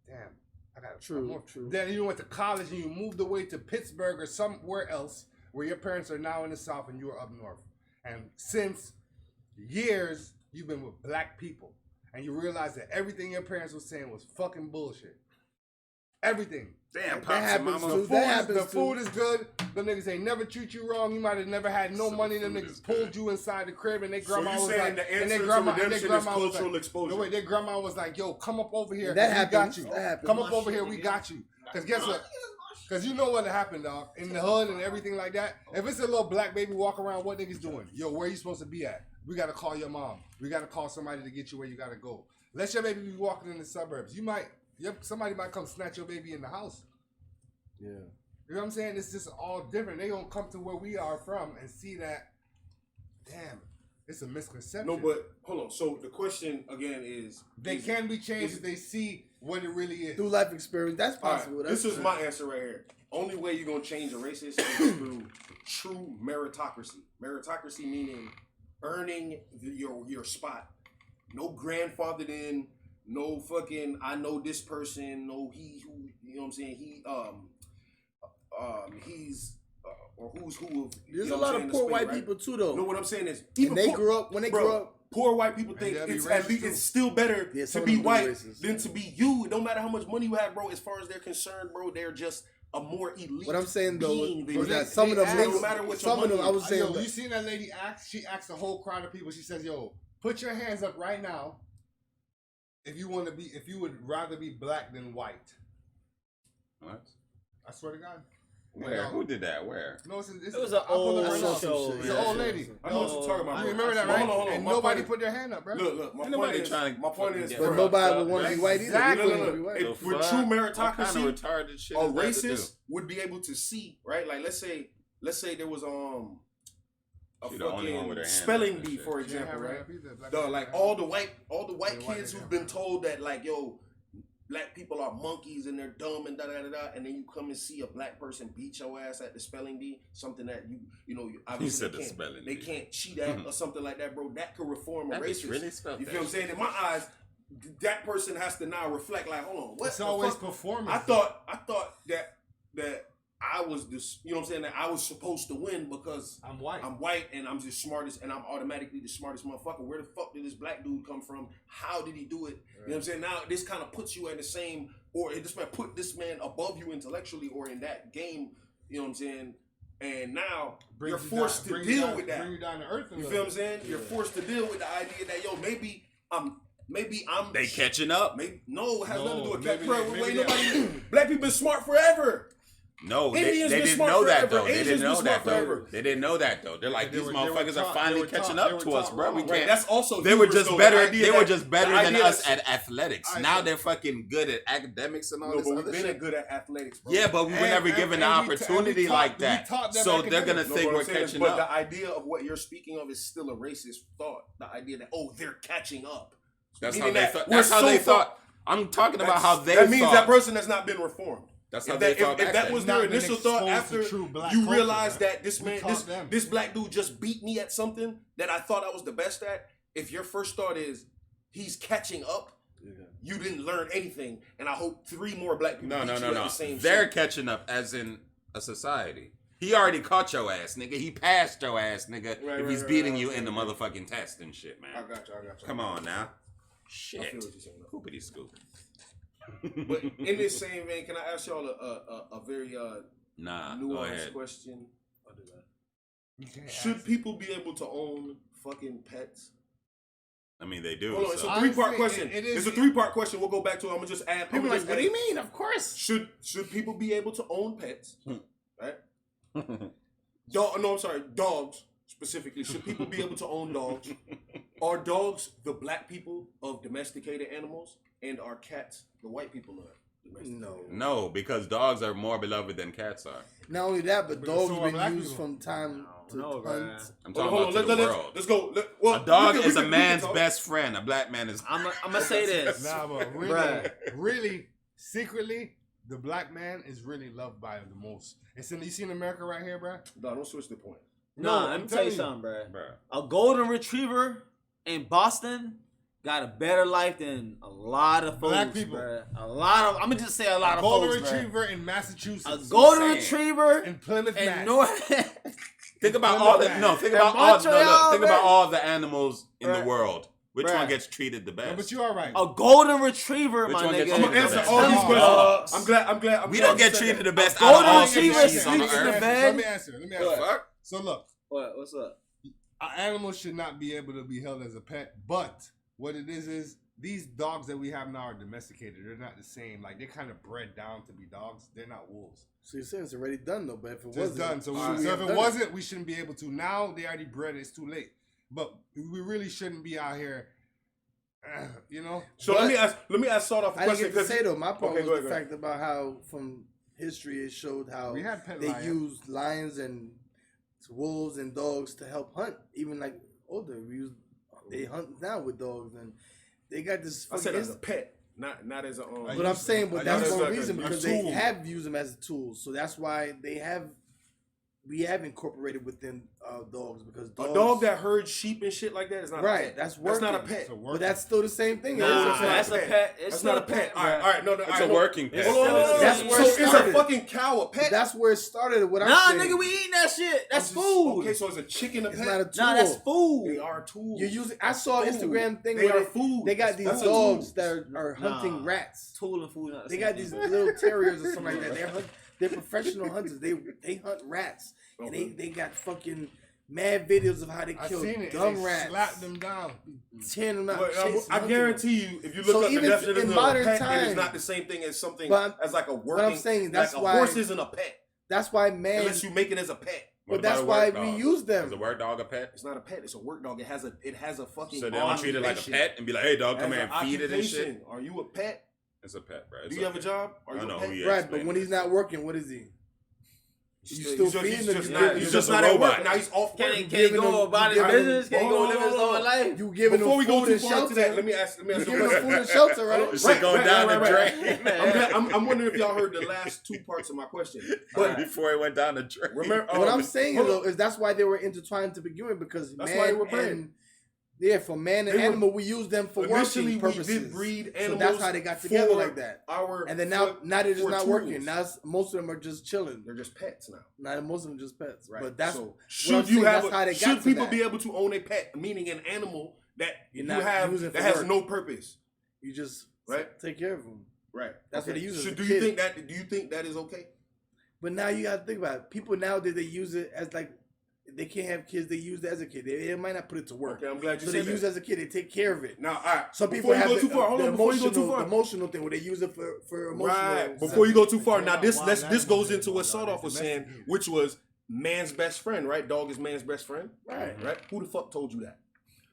Damn, I got True. Then you went to college and you moved away to Pittsburgh or somewhere else where your parents are now in the South and you are up north. And since years, you've been with black people. and you realize that everything your parents were saying was fucking bullshit. Everything. Damn, That pops and happens mama. too. That happens The too. food is good. The niggas ain't never treat you wrong. You might have never had no So money. Them food niggas is pulled good. you inside the crib, and their So grandma you was saying like, the and answer their to grandma redemption is was cultural like, exposure? no, wait, their grandma was like, yo, come up over here. That we happens. got you. That happens. Come up over here. We got you. Because guess what? Because you know what happened, dog. In the hood and everything like that. If it's a little black baby walk around, what niggas doing? Yo, where you supposed to be at? We got to call your mom. We got to call somebody to get you where you got to go. Let your baby be walking in the suburbs. Somebody might come snatch your baby in the house. Yeah. You know what I'm saying? It's just all different. They gonna come to where we are from and see that, damn, it's a misconception. No, but hold on. So the question again is, they can be changed if they see what it really is. Through life experience, that's all right, possible. this That's is my answer right here. Only way you're gonna change a racist is through true meritocracy. Meritocracy meaning earning your spot. No grandfathered in. No fucking. I know this person. No, he who. You know what I'm saying? He's or who's who. There's you know a what lot I'm of saying, poor the white spade, right? people too, though. No, what I'm saying is, when they grew up, poor white people think they'll be it's at racist least too. it's still better Yeah, some to of be them do white racist. than to be you. It don't matter how much money you have, bro. As far as they're concerned, bro, they're just a more elite. What I'm saying though being than is you. that some of them ask- niggas, no matter what some your of them, money I was is. saying, Yo, that- you seen that lady ask? She asked a whole crowd of people. She says, "Yo, put your hands up right now. If you would rather be black than white." What? I swear to God. Where? Who did that? Where? No, it's It was an old show. It's an old lady. I know what you're talking about. You bro. remember that, Hold right? on, hold on. And My nobody point put their hand up, bro. is- Look. My Ain't point nobody is. trying to My point is. get but fucked nobody up, would want to be right? white either. Exactly. They No. wouldn't be white. The If with fuck? true What meritocracy, kind of retarded shit a is that to do? racist would be able to see, right? Like let's say there was a She the only one with her fucking hand spelling up and bee, shit. for She didn't have example, her right? hand up either. Black Dog, people like had all her. the white Yeah, white kids nigga. who've been told that like, yo, black people are monkeys and they're dumb and da da da da, and then you come and see a black person beat your ass at the spelling bee, something that you know, obviously said they the can't, spelling they bee. can't cheat at or something like that, bro. That could reform a That bitch racist. really spelled You that feel what I'm saying? In my eyes, that person has to now reflect like, hold on, what It's the always fuck? performance. I thought that I was this, you know what I'm saying, that I was supposed to win because I'm white. I'm white and I'm the smartest and I'm automatically the smartest motherfucker. Where the fuck did this black dude come from? How did he do it? You know what I'm saying? Now this kind of puts you in the same, or this man put this man above you intellectually or in that game, you know what I'm saying? And now Brings you're you forced down- to bring you deal down- with that. Bring you down to earth. a You little feel what I'm bit. saying? You're forced to deal with the idea that, yo, maybe I'm They catching up. Maybe no, it has nothing to do with maybe cat. Bro, they- wait, maybe nobody. Black people been smart forever. No, they Indians been didn't smart know that forever. though. They Asians didn't been know smart that though. forever. They didn't know that though. They're like, They these were motherfuckers taught- are finally they were catching taught- up they to were us, taught bro. We wrong. Right, can't. that's also They were hubris, just though. better. The idea They were that- just better the than idea us that- at athletics. Alright, Now so- they're fucking good at academics and all No, this but other we've been shit. good at athletics, bro. Yeah, but we were And- never and- given the and we opportunity taught- like we that. taught them So they're gonna academics. think what we're I'm saying is, catching but up. the idea of what you're speaking of is still a racist thought. The idea that they're catching up. That's how Meaning they that thought. we're That's how so they far- thought. I'm talking about how they That means thought. that person has not been reformed. That's If how that, they thought if back that then. was Not their been initial thought exposed to after true black you culture, realize bro. that this We man, taught them. this black dude just beat me at something that I thought I was the best at. If your first thought is he's catching up, you didn't learn anything. And I hope 3 more black people No. beat you at the same They're shit. catching up as in a society. He already caught your ass, nigga. He passed your ass, nigga. Right, if he's right, beating right, you right, in the right. motherfucking test and shit, man. I got you. Come on now. I Shit. feel what you're saying. though. Hoopity scoop. But in this same vein, can I ask y'all a very Nah, go nuanced ahead. question? You can't Should ask- people be able to own fucking pets? I mean, they do. Hold on, it's so. a 3-part Honestly, question. it is- It's a 3-part question. We'll go back to it. I'm gonna just add. People are like, what do you mean? Of course. Should people be able to own pets? Right? Dogs specifically. Should people be able to own dogs? Are dogs the black people of domesticated animals, and are cats the white people of domesticated? No. No, because dogs are more beloved than cats are. Not only that, but But dogs so are been black used people. from time to No, hunt. bruh. I'm Hold talking on, about to the world. let's go. Well, A dog we can- is we a can man's talk. best friend. A black man is. I'm gonna say this. Nah, but Bruh. really, secretly, the black man is really loved by the most. It's in, you see in America right here, bro? No, don't switch the point. Nah, let I'm me tell you telling something, bruh. Bruh. A golden retriever in Boston got a better life than a lot of folks, Black people. bruh. A lot of, I'm gonna just say a lot of Golden folks, bruh. Retriever in Massachusetts. A golden saying. retriever in Plymouth, in Mass. North. Think about Plymouth all the Mass. no. Think In about all Montreal, think man. about all the animals in the Right. world. Which Bruh. one gets treated the best? No, but you are right. A golden retriever, Which my one gets nigga. you I'm gonna answer best. all these questions. I'm glad. We don't get treated the best Golden out of all retriever species on the sleeps in the earth. bed. Let me answer. The fuck? So look, What's up? an animal should not be able to be held as a pet, but what it is these dogs that we have now are domesticated. They're not the same. Like they're kind of bred down to be dogs. They're not wolves. So you're saying it's already done though, but if it Just wasn't, done. So, should we so have if done it wasn't, we shouldn't be able to. Now they already bred it. It's too late. But we really shouldn't be out here. You know. So But- let me ask Sawed off a I didn't question get to say though. My part Okay, was go the ahead. fact about how from history it showed how We had pet they lions. used lions and wolves and dogs to help hunt. Even like older, they hunt now with dogs, and they got this. I Fucking said as a pet, not as a. I But I'm used to- saying, I but that's used one to- reason a because tool. they have used them as tools. So that's why we have incorporated within dogs because dogs, A dog that herds sheep and shit like that is not Right, a pet. that's not a working. pet. So but that's still the same thing. Nah, It's a that's pet. a pet. It's That's still not a pet. All bro. right, no. It's a working pet. Hold on. That's So where it is a started. fucking cow a pet? That's where it started. What I'm Nah, saying. nigga, we eating that shit. That's I'm just- food. Okay, so is a chicken a It's pet? not a tool. Nah, that's food. They are tools. You're using. I saw an Food. Instagram thing They where are food. they got these That's a dogs tool. that are hunting Nah. rats. Tool and food. Not the They same got thing, these bro. little terriers or something like that. They're professional hunters. They hunt rats, and Okay. they got fucking mad videos of how they I kill seen it. dumb They rats, slapped them down. tearing them out. But chasing, I hunting guarantee you, if you look So up the even definition in of a modern pet, it times- is not the same thing as something But as like a working. I'm saying that's like a why- horse isn't a pet them. That's why man. unless you make it as a pet. What But that's about a why work we dog? use them. Is a work dog a pet? It's not a pet. It's a work dog. It has a fucking. So they don't treat it like a occupation. pet and be like, hey dog, come As here an and feed it and shit? occupation. Are you a pet? It's a pet, bro. Do you have a job? Are I you know a who pet? he is. Right, explain but when it. he's not working, what is he? You still he's feeding just him? not. He's He's just just a not at robot. work. Now he's off Can work. he You can he giving go them- about you his giving business? Can he go Hold live on, his hold own on. life? You giving Before them we go food too and far shelter. to that, let me ask You the giving them question. food and shelter, right? This shit going down the right. drain. I'm wondering if y'all heard the last two parts of my question. But Before it went down the drain. remember, What I'm saying hold though on. is that's why they were intertwined to begin with because That's man why they were bred. and for man and They were- animal we use them for Initially, working we purposes. did breed so animals. that's how they got together for like that. Our And then now they're just for not tools. working. Now most of them are just chilling. They're just pets now. Now most of them just pets. Right. But that's so what I'm should saying, you have? that's how they got Should to people that. be able to own a pet, meaning an animal that You're you not have using that for has work. no purpose? You just Right. take care of them. Right. That's what they use as So a do kid. you think that? Do you think that is okay? But now you gotta think about it. People nowadays they use it as like they can't have kids. They use it as a kid. They might not put it to work. Okay, I'm glad you So they said use that. it as a kid. They take care of it. Now, all right. Some people before you have go too far, hold the on. Before you go too far, emotional thing where they use it for emotional. right? stuff. Before you go too far, now this Why this that this goes movie into what was Sawed off was saying, domesticated? which was man's best friend, right? Dog is man's best friend, Right. right? Who the fuck told you that?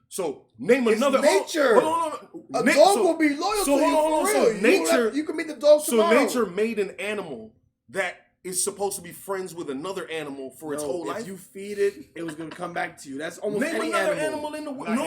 So name It's another nature. Hold on. A dog will be loyal so to you hold on, for so real. nature- you can meet the dog So tomorrow. nature made an animal that is supposed to be friends with another animal for its whole if life. you feed it, it was gonna come back to you. That's almost Name any another animal. animal in the world. Like,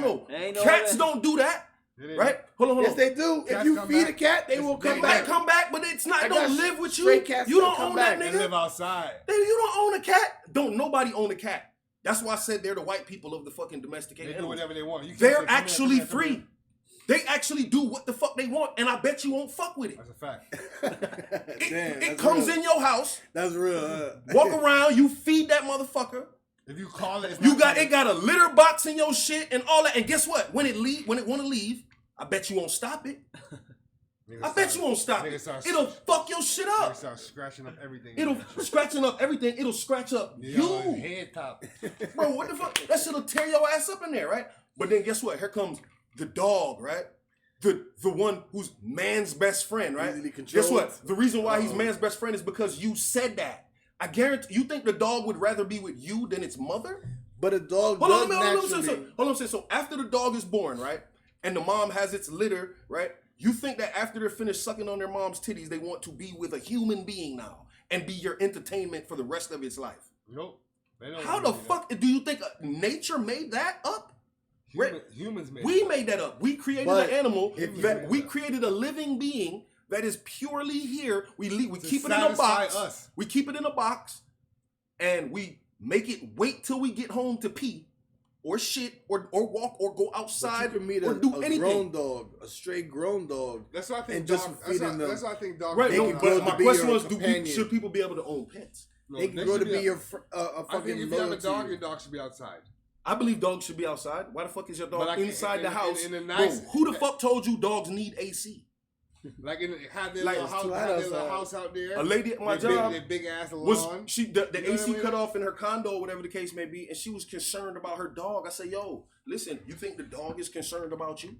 No. Ain't no Cats other- don't do that, It is. right? Hold on. Yes, they do. If Cats you come feed a back. cat, they will come They back. come back, but it's not. I It don't got live with you. stray cats You that don't come own back. that They nigga. live outside. You don't own a cat. Don't nobody own a cat. That's why I said they're the white people of the fucking domesticated They do animals. whatever they want. You can't They're say, "Come here, actually come here, come free. here." They actually do what the fuck they want, and I bet you won't fuck with it. That's a fact. Damn, It that's comes real. in your house, That's real. walk around, you feed that motherfucker. If you call it, it's You not got coming. it got a litter box in your shit and all that. And guess what? When it want to leave, I bet you won't stop it. Niggas I bet start- you won't stop niggas it. start- It'll fuck your shit Niggas up. start scratching up everything. It'll scratching up everything. It'll scratch up Your you. head top. Bro, what the fuck? That shit'll tear your ass up in there, right? But then guess what? Here comes the dog, right? The one who's man's best friend, right? Easily Guess controlled. what? The reason why he's Uh-oh. man's best friend is because you said that. I guarantee you think the dog would rather be with you than its mother? But a dog Hold on, does naturally. hold on. So after the dog is born, right, and the mom has its litter, right, you think that after they're finished sucking on their mom's titties, they want to be with a human being now and be your entertainment for the rest of its life? Nope. They don't How wanna the do that. fuck do you think nature made that up? Humans made We it. made that up. We created But an animal if you- that we created a living being that is purely here. We To keep it in a satisfy box. us. We keep it in a box, and we make it wait till we get home to pee, or shit, or walk, or go But you outside, can meet or do a anything. grown dog, a straight grown dog. That's what I think. And just Dog, feeding them. that's what I think. Dog. Right, They no, can grow but to my be question your was, companion. should people be able to own pets? No, They can they grow should to be be your I fucking think if you have a loyalty. dog, your dog should be outside. I believe dogs should be outside. Why the fuck is your dog But like inside the house? in a Bro, nice- who the fuck told you dogs need AC? Like have their Like, little it's house, too have hot their little outside. house out there. A lady at my Their job big ass was lawn. the You know what AC I mean? cut off in her condo, whatever the case may be, and she was concerned about her dog. I said, yo, listen, you think the dog is concerned about you?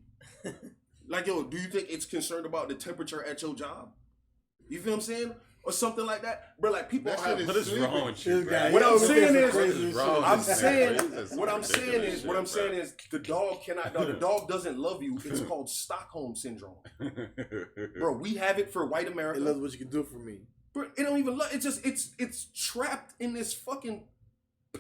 Like, yo, do you think it's concerned about the temperature at your job? You feel what I'm saying? Or something like that, bro. Like people That have. shit What is sleeping. wrong with you, This guy, bro? What he I'm over saying there is- for crazy What is wrong shit. with I'm you? saying, That's what I'm saying ridiculous is, what I'm shit, saying is, the dog cannot. No, the dog doesn't love you. It's called Stockholm syndrome, bro. We have it for white It America. loves what you can do for me. Bro, it don't even love. It's just it's trapped in this fucking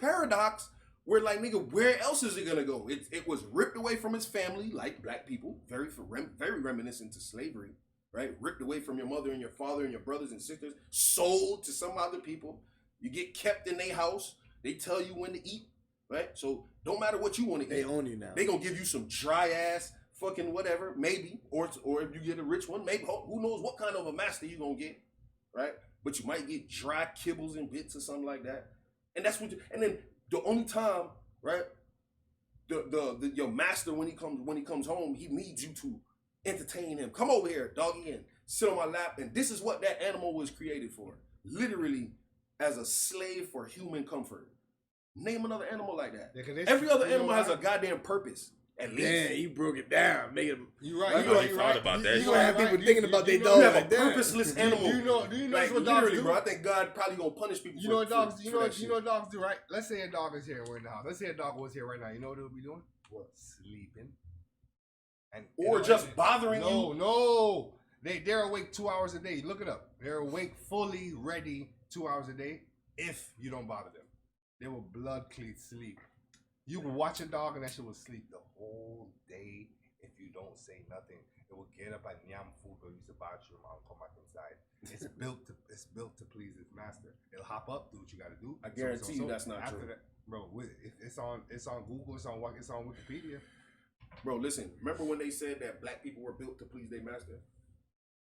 paradox where, like, nigga, where else is it gonna go? It was ripped away from its family, like black people, very reminiscent to slavery. Right, ripped away from your mother and your father and your brothers and sisters, sold to some other people. You get kept in their house. They tell you when to eat, right? So don't matter what you want to They eat. own you now. They gonna give you some dry ass fucking whatever, maybe, or if you get a rich one, maybe. Who knows what kind of a master you gonna get, right? But you might get dry kibbles and bits or something like that, and that's what. And then the only time, right? The your master when he comes home, he needs you to entertain him. Come over here, doggy, and sit on my lap. And this is what that animal was created for. Literally, as a slave for human comfort. Name another animal like that. Yeah, 'cause they- Every other you know animal has why? a goddamn purpose. At least. Yeah, he broke it down. Make him. You right. You You know, right. he You thought right. about that You shit. gonna have people thinking about their know- dog You have like a that. purposeless animal. Do you know Like, what dogs literally, do? bro. I think God probably gonna punish people. You know what for dogs? that You know shit. what dogs do, right? Let's say a dog is here. We're in the house. Let's say a dog was here right now. You know what it would be doing? What? Sleeping. And Or just bothering you. No. They're awake 2 hours a day. Look it up. They're awake, fully ready 2 hours a day. If you don't bother them, they will blood clean sleep. You can watch a dog and that shit will sleep the whole day if you don't say nothing. It will get up and yam food or use the bathroom and come back inside. It's built to please its master. It'll hop up, do what you gotta do. I guarantee you that's not After true. that, bro, it's on Google, it's on Wikipedia. Bro, listen. Remember when they said that black people were built to please their master?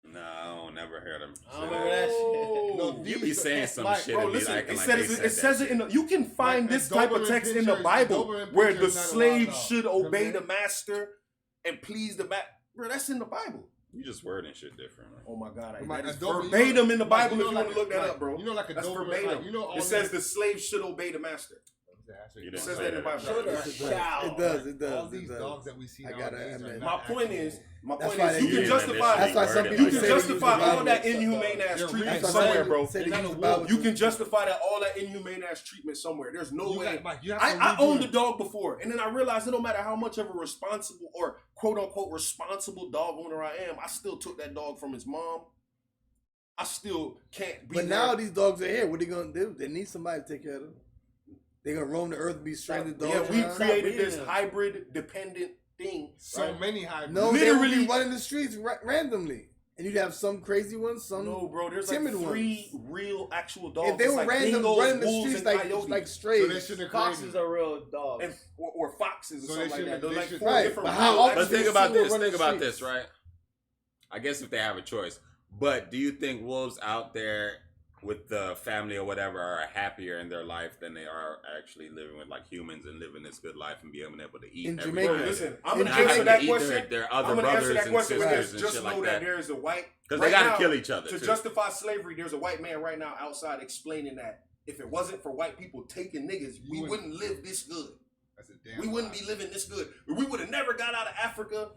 No, I don't never heard him. I don't remember that shit. No, You be saying some like, shit Bro, and be listen. acting It like says they it, said it says that it in the. You can find Like, this a type of Doberman text in the Pinscher- Bible Doberman where Pinscher the is not a slave wild dog. should You know what obey I'm the master and please the master. Bro, that's in the Bible. You just wording shit different. Right? Oh my God, Like that is a Doberman- verbatim in the like, Bible. you If know, you like want to look that like, up, bro. You know, like a That's Doberman, verbatim. like, you know, all It says the slave should obey the master. You It didn't says say that in the Bible. Should have. It Shall. does. It does. all It these does. dogs that we see I gotta nowadays are admit. not My point actual. is, That's why you they can use justify. That's why some You people You can say they use justify the all Bible. that inhumane ass They're treatment That's why somewhere, some bro. people say they They're use not the woke. Bible. You can justify that all that inhumane ass treatment somewhere. There's no You way. got- Mike, you have to I redo owned it. a dog before, and then I realized it don't matter how much of a responsible or quote unquote responsible dog owner I am, I still took that dog from his mom. I still can't be But now there. these dogs are here. What are they gonna do? They need somebody to take care of them. They're gonna roam the earth and be stranded dogs. Yeah, we around. created breeding this them. hybrid dependent thing. So right? many hybrids. No, Literally- they would be running the streets randomly, and you'd have some crazy ones, some No, bro, there's like timid 3 ones. real actual dogs. If they It's were like random dingoes, running the wolves, streets and like coyotes. strays, So they should have Foxes are real dogs. and or foxes or So something they like that. should- There's they like should- 4 Right, different. but how real often But actual- think see about them this. running Think the about streets. this, right? I guess if they have a choice. But do you think wolves out there with the family or whatever are happier in their life than they are actually living with like humans and living this good life and being able to eat In every Jamaica. day? Bro, listen, I'm In gonna Not answer having that to eat question. their other I'm gonna answer brothers that and question with sisters this. and Just shit know like that that. there is a white. Because right they gotta now, kill each other To too. justify slavery, there's a white man right now outside explaining that if it wasn't for white people taking niggas, we wouldn't live this good. That's a damn We wouldn't lie. be living this good. We would have never got out of Africa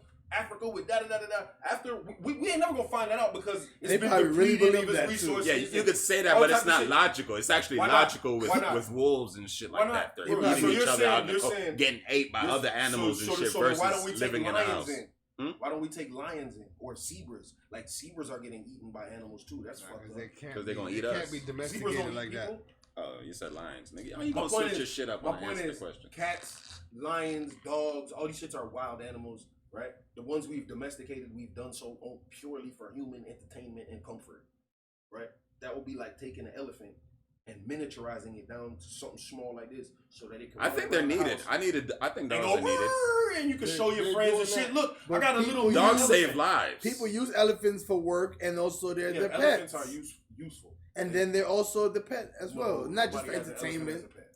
with da da da da da. After we ain't never gonna find that out because it's They been probably really depleted believe of that, its too. resources. Yeah, you and could say that, all but type it's of not shit. logical. It's actually Why not? logical Why not? with wolves and shit Why like not? that. They're So eating you're each other out in saying- the cold, you're saying- getting ate by other animals and shit So versus why don't we take living in a lions house. in? Hmm? Why don't we take lions in or zebras? Like zebras are getting eaten by animals too. That's fucked up. They can't 'Cause they gonna be- eat they us. can't be Zebras domesticated don't like eat that. people. Oh, you said lions, nigga. How you My gonna point switch is- your shit up My when I point answer the is, question? cats, lions, dogs, all these shits are wild animals, right? The ones we've domesticated, we've done so purely for human entertainment and comfort, right? That would be like taking an elephant and miniaturizing it down to something small like this, so that it can. I run think they're around the needed. house I think and dogs go are needed. "Whirr," and you can show your They're friends and doing shit. that. Look, I But got a people little use Dogs elephant. save lives. People use elephants for work, and also they're Yeah, their elephants pets. are useful. And then they're also the pet as well, No, not just nobody for has an elephant entertainment. as a pet.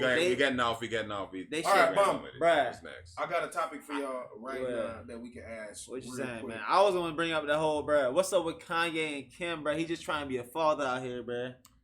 we getting off. We getting off. They We All right, getting Bum, on with it. bruh. What's next? I got a topic for y'all right Yeah. now that we can ask. What you real saying, quick. man? I was gonna bring up the whole, bro. What's up with Kanye and Kim, bro? He just trying to be a father out here, bro.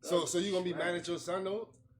So you gonna be mad at your son though?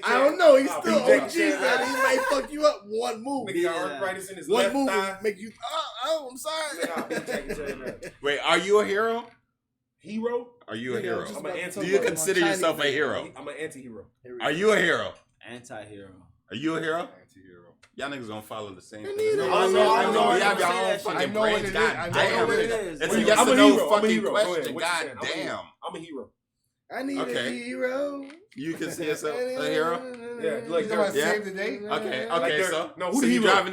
Jackie Chan. I don't know. He's Nah, still beat Jackie OG, Chan. man. He may fuck you up one move. Nigga got arthritis in his One left move thigh. will make you. Oh, I'm sorry. Nah, beat Jackie Chan. Man. Wait, are you a hero? Hero? Are you a Nigga, hero? just I'm an about to anti- talk Do you about my consider Chinese yourself a nigga. hero? I'm an anti-hero. Here we Are go. you a hero? Anti-hero. Are you a hero? Anti-hero. Y'all niggas gonna follow the same Me thing. neither. I know. You have your Say own that shit. fucking I know what brains. it is. God I know damn. what it is. It's I'm a a yes I'm or a no hero. I'm a fucking hero. Go ahead. question. What you God saying? I'm a hero. damn. I'm a hero. I need Okay. a hero. You consider yourself a hero? Yeah, like You talking about Yeah. Save the Day? Okay, Like okay, they're- so no, who so the you hero? driving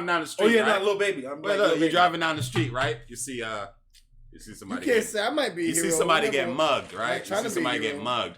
down the street, Oh yeah, right? not little baby. I'm Wait, like look, Lil you're Baby. driving down the street, right? You see You somebody can't get, say I might be a you hero. see somebody whatever. get mugged, right? Like, You trying see to be somebody a get hero. mugged.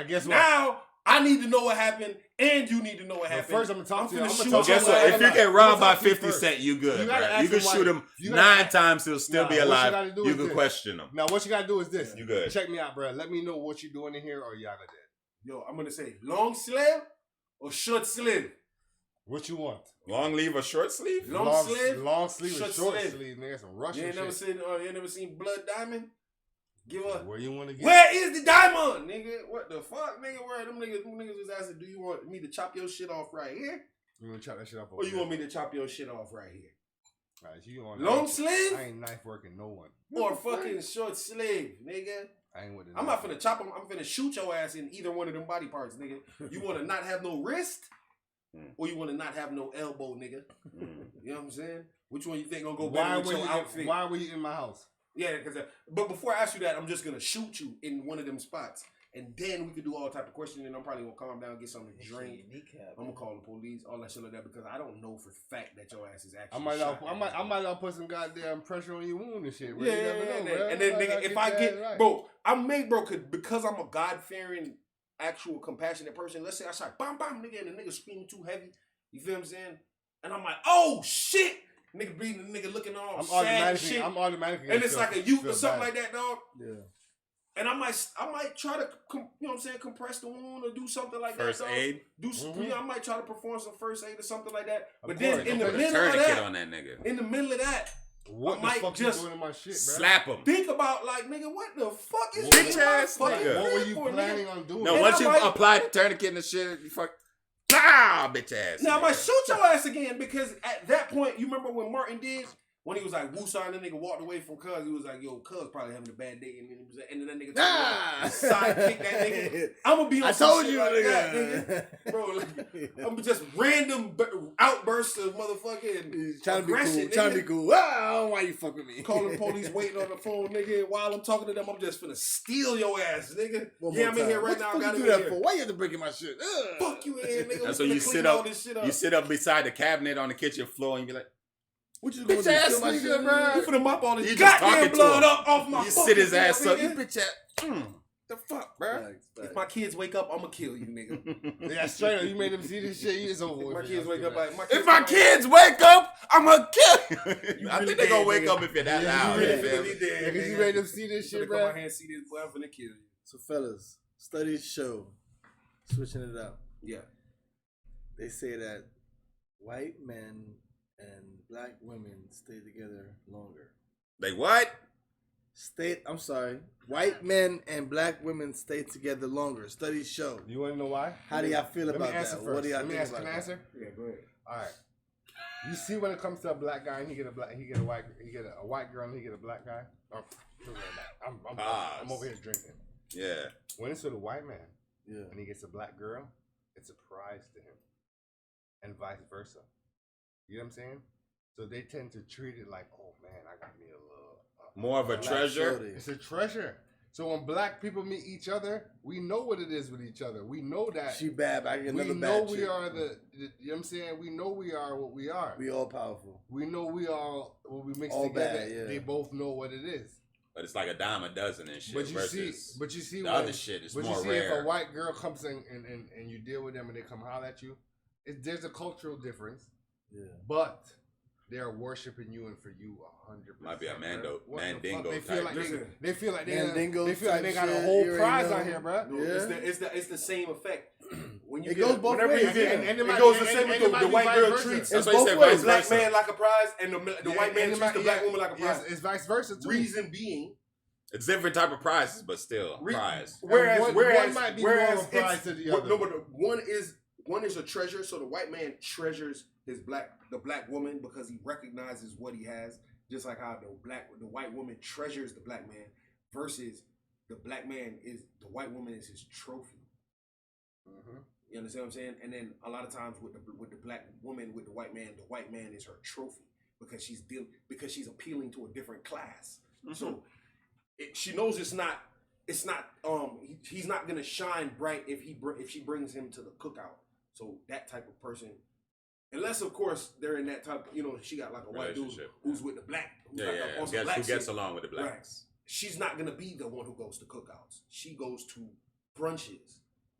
Now guess what? Now I need to know what happened, and you need to know what But happened. first, I'm gonna talk to you. finna I'm gonna shoot talk Well, to your guess you. what? ass. If you get I'm robbed gonna by talk to you 50 first. Cent, you good, You gotta bro. ask You can him why- shoot him you gotta 9 ask- times, he'll still be Nah, what you alive. gotta do You is can this. question him. Now, what you gotta do is this. You good. Check me out, bro. Let me know what you doing in here or Yaga did. Yo, I'm gonna say long sleeve or short sleeve. What you want? Long sleeve or short sleeve? Long sleeve, long sleeve, or short short sleeve. sleeve, nigga. Some You Russian ain't never shit. seen, you ain't never seen Blood Diamond. Give up. Where you want to get? Where is the diamond, nigga? What the fuck, nigga? Where them niggas was asking, do you want me to chop your shit off right here, You want to chop that shit off? or you want me to chop your shit off right here? Right, you want Long sleeve I ain't knife working no one. or fucking short sleeve, nigga? I ain't with it. I'm not finna chop him. I'm finna shoot your ass in either one of them body parts, nigga. You want to not have no wrist, or you want to not have no elbow, nigga? You know what I'm saying? Which one you think gonna go better with your outfit? Why were you in my house? Yeah, because but before I ask you that, I'm just gonna shoot you in one of them spots, and then we could do all type of questioning. And I'm probably gonna calm down, get something to drink. I'm gonna call the police, all that shit like that, because I don't know for fact that your ass is actually. I might not put some goddamn pressure on your wound and shit. Bro. Yeah, You never know, bro. and then I nigga, gotta if I your get ass right. bro, I'm made bro, because I'm a God fearing, actual compassionate person. Let's say I shot bam bam nigga, and the nigga screaming too heavy. You feel what I'm saying? And I'm like, oh shit, nigga breathing, the nigga looking all I'm sad and shit. automatically, And it's gonna like a youth feel or something bad. like that, dog. Yeah. And I might try to, you know what I'm saying, compress the wound or do something like First that. Dog. aid? Do some, Mhm. yeah, I might try to perform some first aid or something like that. Of But course. then in the Put a middle of tourniquet that, on that nigga. in the middle of that, What I the might fuck just you doing in my shit, bro? Slap him. think about like, nigga, what the fuck is Bitch this in my ass fucking nigga. What were crib you for, nigga? planning on doing? No, And once I you might- apply the tourniquet and the shit, you fuck. Ah, bitch ass. Now I might nigga. shoot your ass again because at that point, you remember when Martin did when he was like woosah and the nigga walked away from Cuz. He was like, "Yo, Cuz probably having a bad day," and then that nigga Nah. sidekick that nigga. I'm gonna be on I some told shit you, like nigga. that, nigga. Bro, like, I'm just random outbursts of motherfucking He's trying to be aggression, cool. Trying to nigga. be cool. Ah, I don't know why you fuck with me. Calling police, waiting on the phone, nigga. While I'm talking to them, I'm just finna steal your ass, nigga. One Yeah, more I'm in here time. right What now. the I fuck got you him do in that here. for? Why you have to break in my shit? Ugh. Fuck you, in, nigga. That's We when you finna sit clean all up. this shit up. You sit up beside the cabinet on the kitchen floor and you be like, What you gonna bitch do? ass Steal my nigga, shit? bro. You finna mop all this You just goddamn talking to blood him. up off my You fucking sit his ass nigga. up. You bitch ass. The fuck, bro. Facts, If facts. my kids wake up, I'ma kill you, nigga. Yeah, straight up. You made them see this shit. It's over. If with my for kids you. wake up like If my kids wake up, I'm gonna kill you. I really think they gonna dead, wake nigga. up if you're that Yeah, loud. you you really feel really me? dead, Yeah, 'cause you nigga. made them see this Shit, shit, come my bro. hand, see this boy, I'm finna kill you. So, fellas, studies show, switching it up, Yeah. they say that white men and black women stay together longer. They what? I'm sorry. White men and black women stay together longer. Studies show. You want to know why? How do y'all feel Let me about answer that? first. What do y'all Let me think ask. about Can I that? answer? Yeah, go ahead. All right. You see, when it comes to a black guy, and he get a white girl, and he get a black guy. Oh, I'm over here drinking. Yeah. When it's with a white man Yeah. and he gets a black girl, it's a prize to him, and vice versa. You know what I'm saying? So they tend to treat it like, oh man, I got me a little. More of a Black treasure. shorty. It's a treasure. So when black people meet each other, we know what it is with each other. We know that. She bad, but I get We another know bad we chick. are you know what I'm saying? We know we are what we are. We all powerful. We know we all, when we mix All together, bad, yeah. they both know what it is. But it's like a dime a dozen and shit. But you versus see, the when, other shit is but more you see, rare. if a white girl comes in and you deal with them and they come holler at you, there's a cultural difference, Yeah. but they're worshiping you and for you 100%. Might be a bro. Mando- What the Mandingo fuck? They feel type. like Listen. they feel like Mandingo they feel like they type got a shit, whole you already prize know. out here, bro. Yeah. It's the same effect. When you It get goes both whenever ways, you get, yeah. And it it might goes be- the same and with it might the be white vice girl versa. treats That's It's why you both said ways. vice the black versa. man like a prize, and the white man And it treats might- the black yeah, woman like a yes, prize. it's vice versa too. Reason being, It's different type of prizes, but still prize. Whereas, one whereas, might be whereas more of a prize it's- to the what- other. No, but one is a treasure. So the white man treasures the black woman because he recognizes what he has. Just like how the white woman treasures the black man, versus the white woman is his trophy. Mm-hmm. You understand what I'm saying? And then a lot of times with the black woman with the white man is her trophy because she's appealing to a different class. So she knows he's not gonna shine bright if she brings him to the cookout. So that type of person, unless of course they're in that type, she got like a white dude Relationship. who's with the black, who's Yeah, like yeah. on some black Who gets shit. along with the Right. blacks? She's not gonna be the one who goes to cookouts. She goes to brunches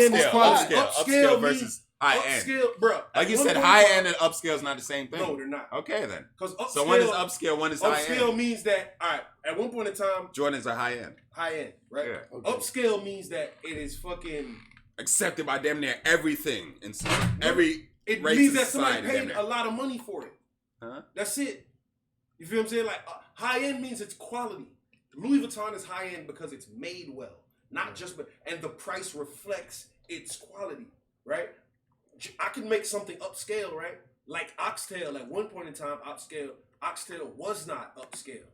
end is upscale, quality. upscale versus high end. Upscale, bro. Like you said, high end and upscale is not the same thing. No, they're not. Okay, then. Because So one is upscale, one is high upscale end. means that, all right, at one point in time, Jordans are high end. high end, right? Yeah. Okay. Upscale means that it is fucking Accepted by damn near everything. And every it rates means in that somebody society, paid damn a near. lot of money for it. Huh? That's it. You feel what I'm saying? Like high end means it's quality. Louis Vuitton is high end because it's made well, not just and the price reflects its quality, right? I can make something upscale, right? Like Oxtail. At one point in time, Oxtail was not upscale,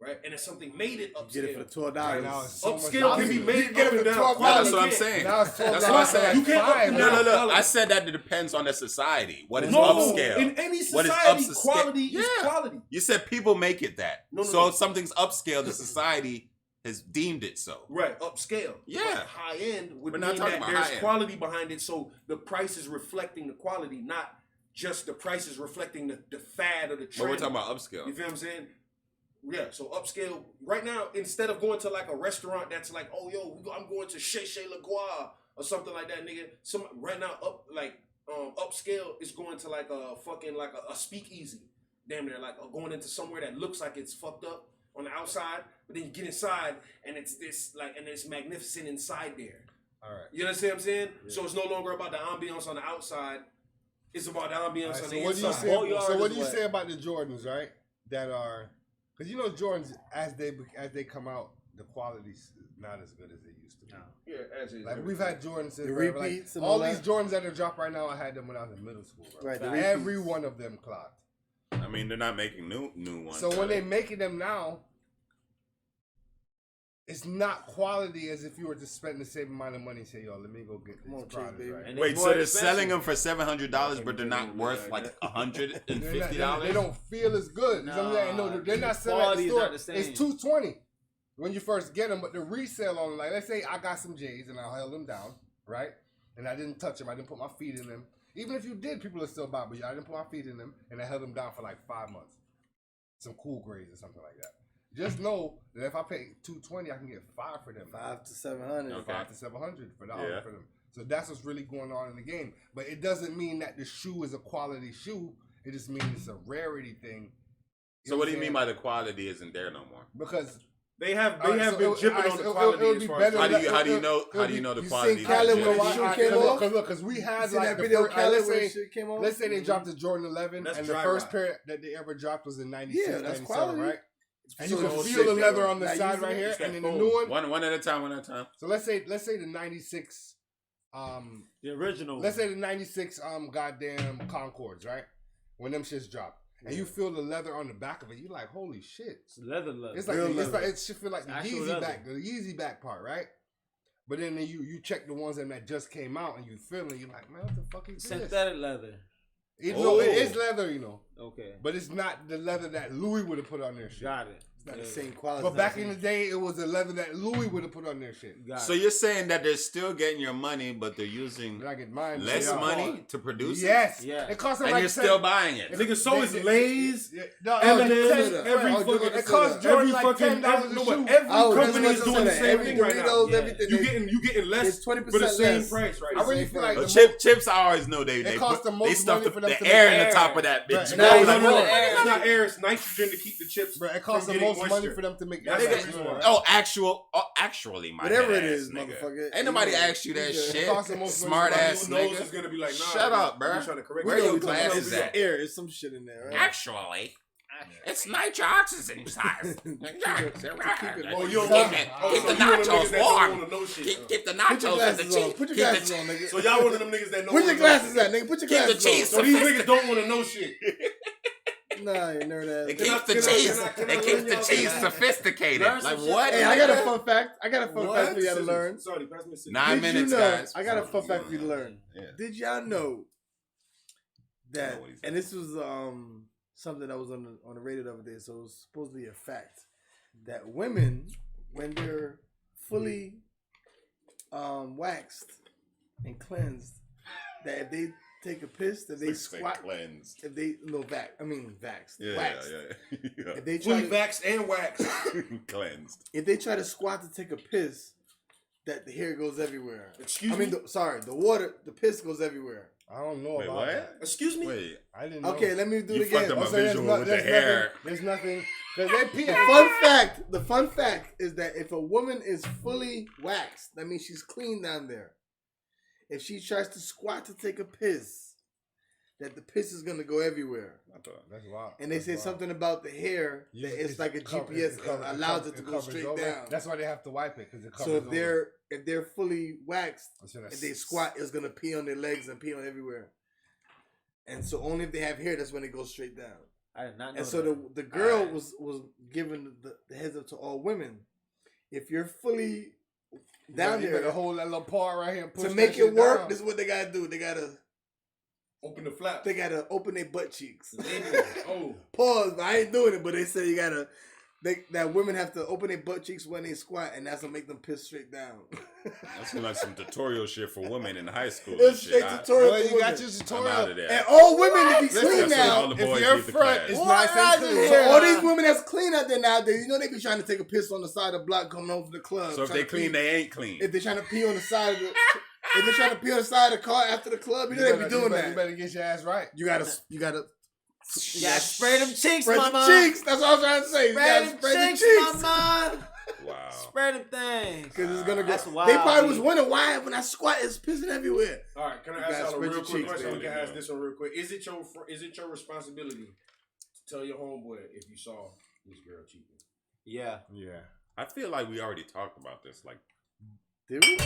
right? And if something made it upscale, Get it for $12. Right now it's so much upscale can be opposite. made Get it up and for down. $12. Yeah, that's what I'm quality. saying. Now it's That's what I said. You can't up and No, down no. quality. I said that it depends on the society. What is No, upscale? in any What is society, upscale? quality is Yeah. quality. You said people make it that. No, so no. if something's upscale, the society has deemed it so. Right, upscale. Yeah. But high end would We're not mean talking that about there's high end. quality behind it, so the price is reflecting the quality, not just the price is reflecting the fad or the trend. But we're talking about You upscale. feel what I'm saying? Yeah, so upscale right now, instead of going to like a restaurant that's like, oh yo, I'm going to Chez Le Gua or something like that, nigga. Some right now upscale is going to like a fucking like a speakeasy, damn near like going into somewhere that looks like it's fucked up on the outside, but then you get inside and it's this like and it's magnificent inside there. All right. You understand what I'm saying? So it's no longer about the ambiance on the outside. It's about the ambiance All right, on so the what do you inside. say? Boatyard So what is do you what? say about the Jordans, right? That are, because you know Jordans as they come out, the quality's not as good as they used to be. Yeah, as is. Like we've had Jordans since The forever. repeats Like, and all all these that. Jordans that are dropped right now, I had them when I was in middle school. Bro. Right, the Every repeats. one of them clocked. I mean, they're not making new ones. So when are they're making them now, it's not quality as if you were to spend the same amount of money and say, yo, let me go get Come these on, Chase, products, baby. right? And Wait, it's so more they're expensive. selling them for $700, but they're not worth like $150? They don't feel as good. You know what I'm saying? No, they're not selling at quality the is store. not the same. It's $220 when you first get them, but the resale on them, like let's say I got some J's and I held them down, right? And I didn't touch them. I didn't put my feet in them. Even if you did, people would still buy, but I didn't put my feet in them, and I held them down for like 5 months. Some cool grades or something like that. Just know that if I pay $220, I can get 5 for them. 5 to 700. Okay. 5 to 700 for Yeah. for them. So that's what's really going on in the game. But it doesn't mean that the shoe is a quality shoe. It just means it's a rarity thing. So what do you mean by the quality isn't there no more? Because They have Alright, so been it- jipping alright, on the so quality it would as be far better as How do you let- know the you quality? seen Khaled when the shoe came off? Because we had You seen like that the video first, Khaled let's when say, shit came off? let's say they dropped the Jordan 11 That's and the dry first rot. pair that they ever dropped was in 96, Yeah, that's 97, quality. right? And you So can it's feel the sick, leather though. on the Not side using right it, here, it's and that then the foam. new one. One at a time. So let's say the 96, The original. let's say the 96 goddamn Concords, right? When them shits drop, and you feel the leather on the back of it, you like, holy shit! It's leather. It's like Real it's leather. like it should feel like It's the actual Yeezy leather. back, the Yeezy back part, right? But then you check the ones that just came out, and you feel it, you're like, man, what the fuck is this? synthetic leather. Even though it Oh. is leather, you know, Okay. but it's not the leather that Louis would have put on their shit. Got it. It's not the Yeah. same quality. But back in the day, it was the leather that Louis would have put on their shit. Got So it. you're saying that they're still getting your money, but they're using Did I get mine? less Yeah. money to produce Yes. Yeah. It cost them it, and like you're 10 still buying it. Nigga, so is Lay's. Yeah, no, M&M's, it's 10 every right. fucking- It cost every Jordan like fucking $10 a no, shoe. but every Oh, that's company what is I'm doing the saying. same Every thing right now. Doritos, Yeah. everything. You getting less It's 20% for the same less. price, right? I really feel like But the chips, I always know they cost put, them they most stuff money for them the to air make in the air. top of that Right. bitch. And now Like, you no, know no, that. it's not air. It's nitrogen to keep the chips. Bro, it costs from the getting most money moisture. for them to make That's that the shit, reason right? Oh, actually, my Whatever head it ass is, nigga. motherfucker. Ain't nobody You know, asked you that you shit. cost the most money. Smart Somebody ass Who knows nigga. is gonna be like, nah. Shut up, I'm bruh. trying to correct Where you. your we talking about glasses it's at? air. There's some shit in there, right? Actually, it's nitroxygen size. Oh, you Keep don't the want nachos niggas that don't warm. wanna know shit. Keep the Put your nachos in the glasses on. cheese. Put your Keep glasses the on, nigga. So y'all one of them niggas that know. Put your wanna know glasses shit. at, nigga. Put your Keep the glasses on. cheese. So these niggas don't want to know shit. Nah, you nerd It ass. keeps the Can I- cheese. can I It learn keeps the y'all cheese something? sophisticated. Learn Like some shit. what? Hey, I got a fun fact. I got a fun What? fact for y'all to Scissors. learn. Sorry, pass me a scissors. 9 Did you minutes, know- guys. I got a fun fact for you to learn. Yeah. Did y'all know I that? know what he's And this was something that was on the radio the other day, so it was supposed to be a fact that women, when they're fully waxed and cleansed, that if they take a piss, that they squat. cleansed. If they vaxxed, Yeah, waxed. yeah. If they try Fully to, vaxxed and waxed. Cleansed. if they try to squat to take a piss, that the hair goes everywhere. Excuse I mean, me? the piss goes everywhere. I don't know Wait, about what? that. Excuse me? Wait. I didn't know. Okay, let me do You it fucked again. up my So there's visual no- with the there's hair. nothing- There's nothing. Because they pee. The fun fact is that if a woman is fully waxed, that means she's clean down there. If she tries to squat to take a piss, that the piss is gonna go everywhere. That's wild. And they That's say wild. something about the hair Yeah, that it's like a covered- GPS it covered- allows it to it go covers straight over. down. That's why they have to wipe it because it covers So over. if they're fully waxed, So that's- if they squat, it's gonna pee on their legs and pee on everywhere. And so only if they have hair, that's when it goes straight down. I did not know And so that. the girl Alright. was given the heads up to all women. If you're fully you down better there hold that little part right here and push to that make shit it work, down. this is what they gotta do. They gotta Open the flap. open their butt cheeks. Oh, Pause. But I ain't doing it, but they say you gotta. That women have to open their butt cheeks when they squat, and that's gonna make them piss straight down. That's like some tutorial shit for women in high school. and It's shit. straight I- tutorial. Well, for you got women. your I'm tutorial. out of there. And all women to be Listen, clean that's what now. all the If boys your leave the front class. is Boy, nice I and just clean. hear all these women that's clean out there nowadays, you know they be trying to take a piss on the side of the block coming home from the club. So if trying they to clean, pee. they ain't clean. If they're trying to pee on the side of the, if they're trying to pee on the side of the car after the club, you know they be doing You that. better get your ass right. You gotta Yeah, spray them cheeks, spread mama. the cheeks. That's what I was trying to say. You Spray gotta them spread the cheeks, cheeks. mama. Wow. Spray them things. Because it's gonna go. That's wild, They probably was dude. wondering why when I squat, it's pissing everywhere. all right. Can I You ask gotta y'all a spread real your quick cheeks, question? We baby. can ask this one real quick. Is it your responsibility to tell your homeboy if you saw this girl cheating? Yeah. Yeah. I feel like we already talked about this. Like, Did we?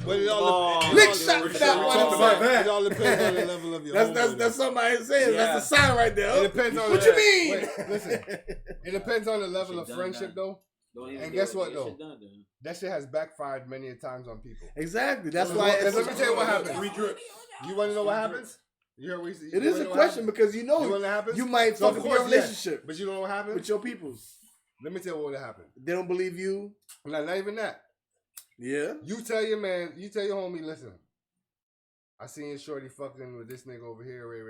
But it Oh. all depends. Lick shot for that we one. talked about that. It all depends on the level of your That's something I ain't saying. Yeah. That's a sign right there. It depends on What the, you mean? Wait, listen. It depends on the level Shit of done, friendship, done. though. Don't even And do guess it. what, Get though? shit done, dude. That shit has backfired many a times on people. Exactly. That's Well, why. because let me tell you what happens. 3 drips. You want to know what happens? You heard what he said? It is a question because you You know want to know what happens? you might So, fuck of up your course, yes. relationship But you know what happens? with your peoples. Let me tell you what would happen. They don't believe you. Not even that. Yeah. You tell your man, you tell your homie, listen, I seen your shorty fucking with this nigga over here, Ray.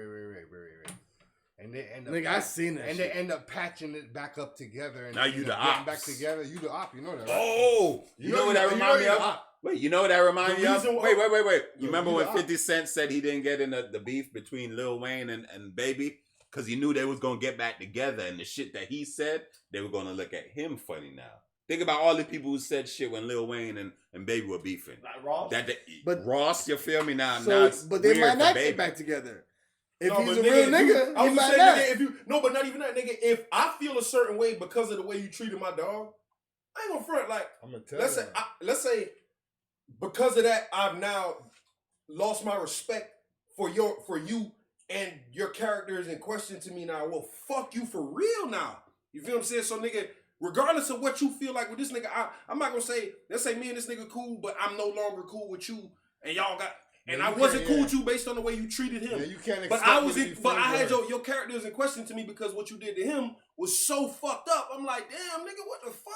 And they end up Nigga, I seen that and shit. they end up patching it back up together. And Now they you end the up getting ops. back together. You the op, you know that, right? oh, you know what that remind me you of? the op. Wait, you know what that remind The me of? reason why- Wait. You Yo, remember you when the 50 Cent said he didn't get in the beef between Lil Wayne and Baby? Because he knew they was going to get back together, and the shit that he said, they were going to look at him funny now. Think about all the people who said shit when Lil Wayne and Baby were beefing. Like Ross? But Ross, you feel me now? Now So, it's but they weird might for not Baby. get back together. If No, he's but a real if you- nigga, I he was might just saying, not. nigga, if you no, but not even that, nigga. If I feel a certain way because of the way you treated my dog, I ain't gonna front. Like, I'm gonna tell let's you. say, let's say, because of that, I've now lost my respect for you and your characters in question to me now. Well, fuck you for real now. You feel what I'm saying? So, nigga, regardless of what you feel like with this nigga, I'm not gonna say. Let's say me and this nigga cool, but I'm no longer cool with you, and y'all got. And Yeah, I you wasn't can't, cool yeah. with you based on the way you treated him. Yeah, you can't But expect I me was, to be but I friends had with her. your characters in question to me because what you did to him was so fucked up. I'm like, damn, nigga, what the fuck?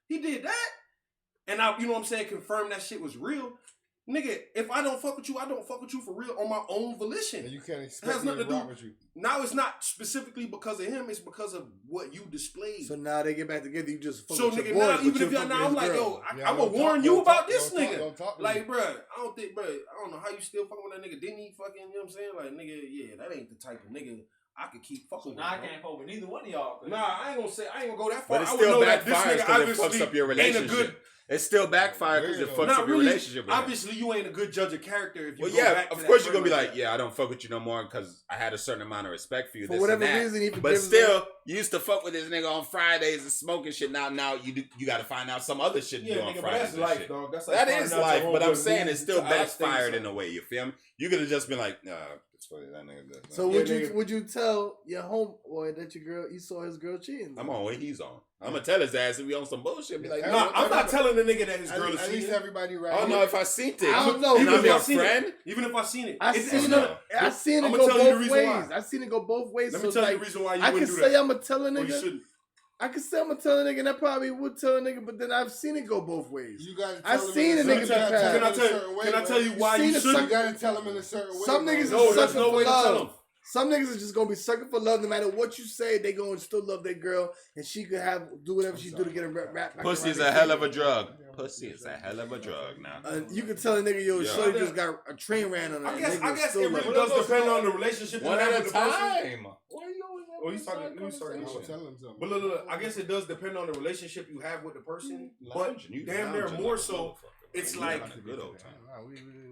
He did that, and I, you know what I'm saying, confirm that shit was real, nigga. If I don't fuck with you, I don't fuck with you for real on my own volition. And you can't expect has me to nothing to rock do- with you. Now it's not specifically because of him; it's because of what you displayed. So now they get back together. You just fuck So with nigga, your boys, now but even you if y'all fuck now, with I'm his like, girl. yo, Yeah, I'm gonna don't warn talk- you don't about talk- this don't talk- nigga. don't talk to Like, me. bruh, I don't think, bruh, I don't know how you still fucking with that nigga. Didn't he fucking, you know what I'm saying? Like, nigga, yeah, that ain't the type of nigga I could keep So fucking now I with. bro. can't fuck with neither one of y'all. 'cause- Nah, I ain't gonna go that far. But it I would still know that this backfires nigga because it obviously fucks up your ain't a relationship. good. It still backfires because it Weirdo. fucks Not up your really. relationship. with him. Obviously, you ain't a good judge of character if you. Well, go yeah, back to of that course you're friend gonna be like, that. yeah, I don't fuck with you no more because I had a certain amount of respect for you. For this whatever and that. reason, he But forgives still, you used to fuck with this nigga on Fridays and smoking shit. Now you got to find out some other shit to Yeah, do on nigga, but Fridays that's and life, shit. dog. That's like That finding is out your life, but I'm homeboy saying moved it's still to out of state or backfired in something. a way. You feel me? You could have just been like, nah, it's funny that nigga does that. So Yeah, would nigga. you tell your homeboy that your girl you saw his girl cheating? I'm on what he's on. I'm gonna tell his ass if we on some bullshit. Be like, Yeah, Nah, no, I'm not telling the nigga that his At girl least- is at least cheating. everybody right I don't here. know if I seen it. I don't know. And Even I'm if your I seen friend. it. Even if I seen it. I It's seen not- it. I seen it I'ma go tell you the both reason ways. why. I seen it go both ways. Let So me tell you like, the reason why you I can wouldn't do say that. I'm gonna tell a Or you nigga. shouldn't. I can say I'm gonna tell a nigga, and I probably would tell a nigga, but then I've seen it go both ways. You gotta I tell him seen in a a nigga certain- that you gotta passed. Can I him in a tell certain you? way, Can I man. tell you why seen you the You shouldn't? gotta tell him in a certain way. Some man. niggas No, is there's sucking no for way to tell love. him. Some niggas is just gonna be sucking for love no matter what you say. They gonna still love their girl, and she could do whatever she do to get a rap. back Pussy around is their a hell of finger. a drug. Pussy is a hell of a drug now. You can tell a nigga, yo, Yeah. shorty just got a train ran on her. I and guess niggas still it love really her. does depend on the relationship you One have at a with the person. time. Oh, he's talking. He's talking. I'm gonna tell him something. But look, I guess it does depend on the relationship you have with the person. But Lounging, you damn near lounging more like a so. motherfucker. it's Yeah, like like the good old time. Nah,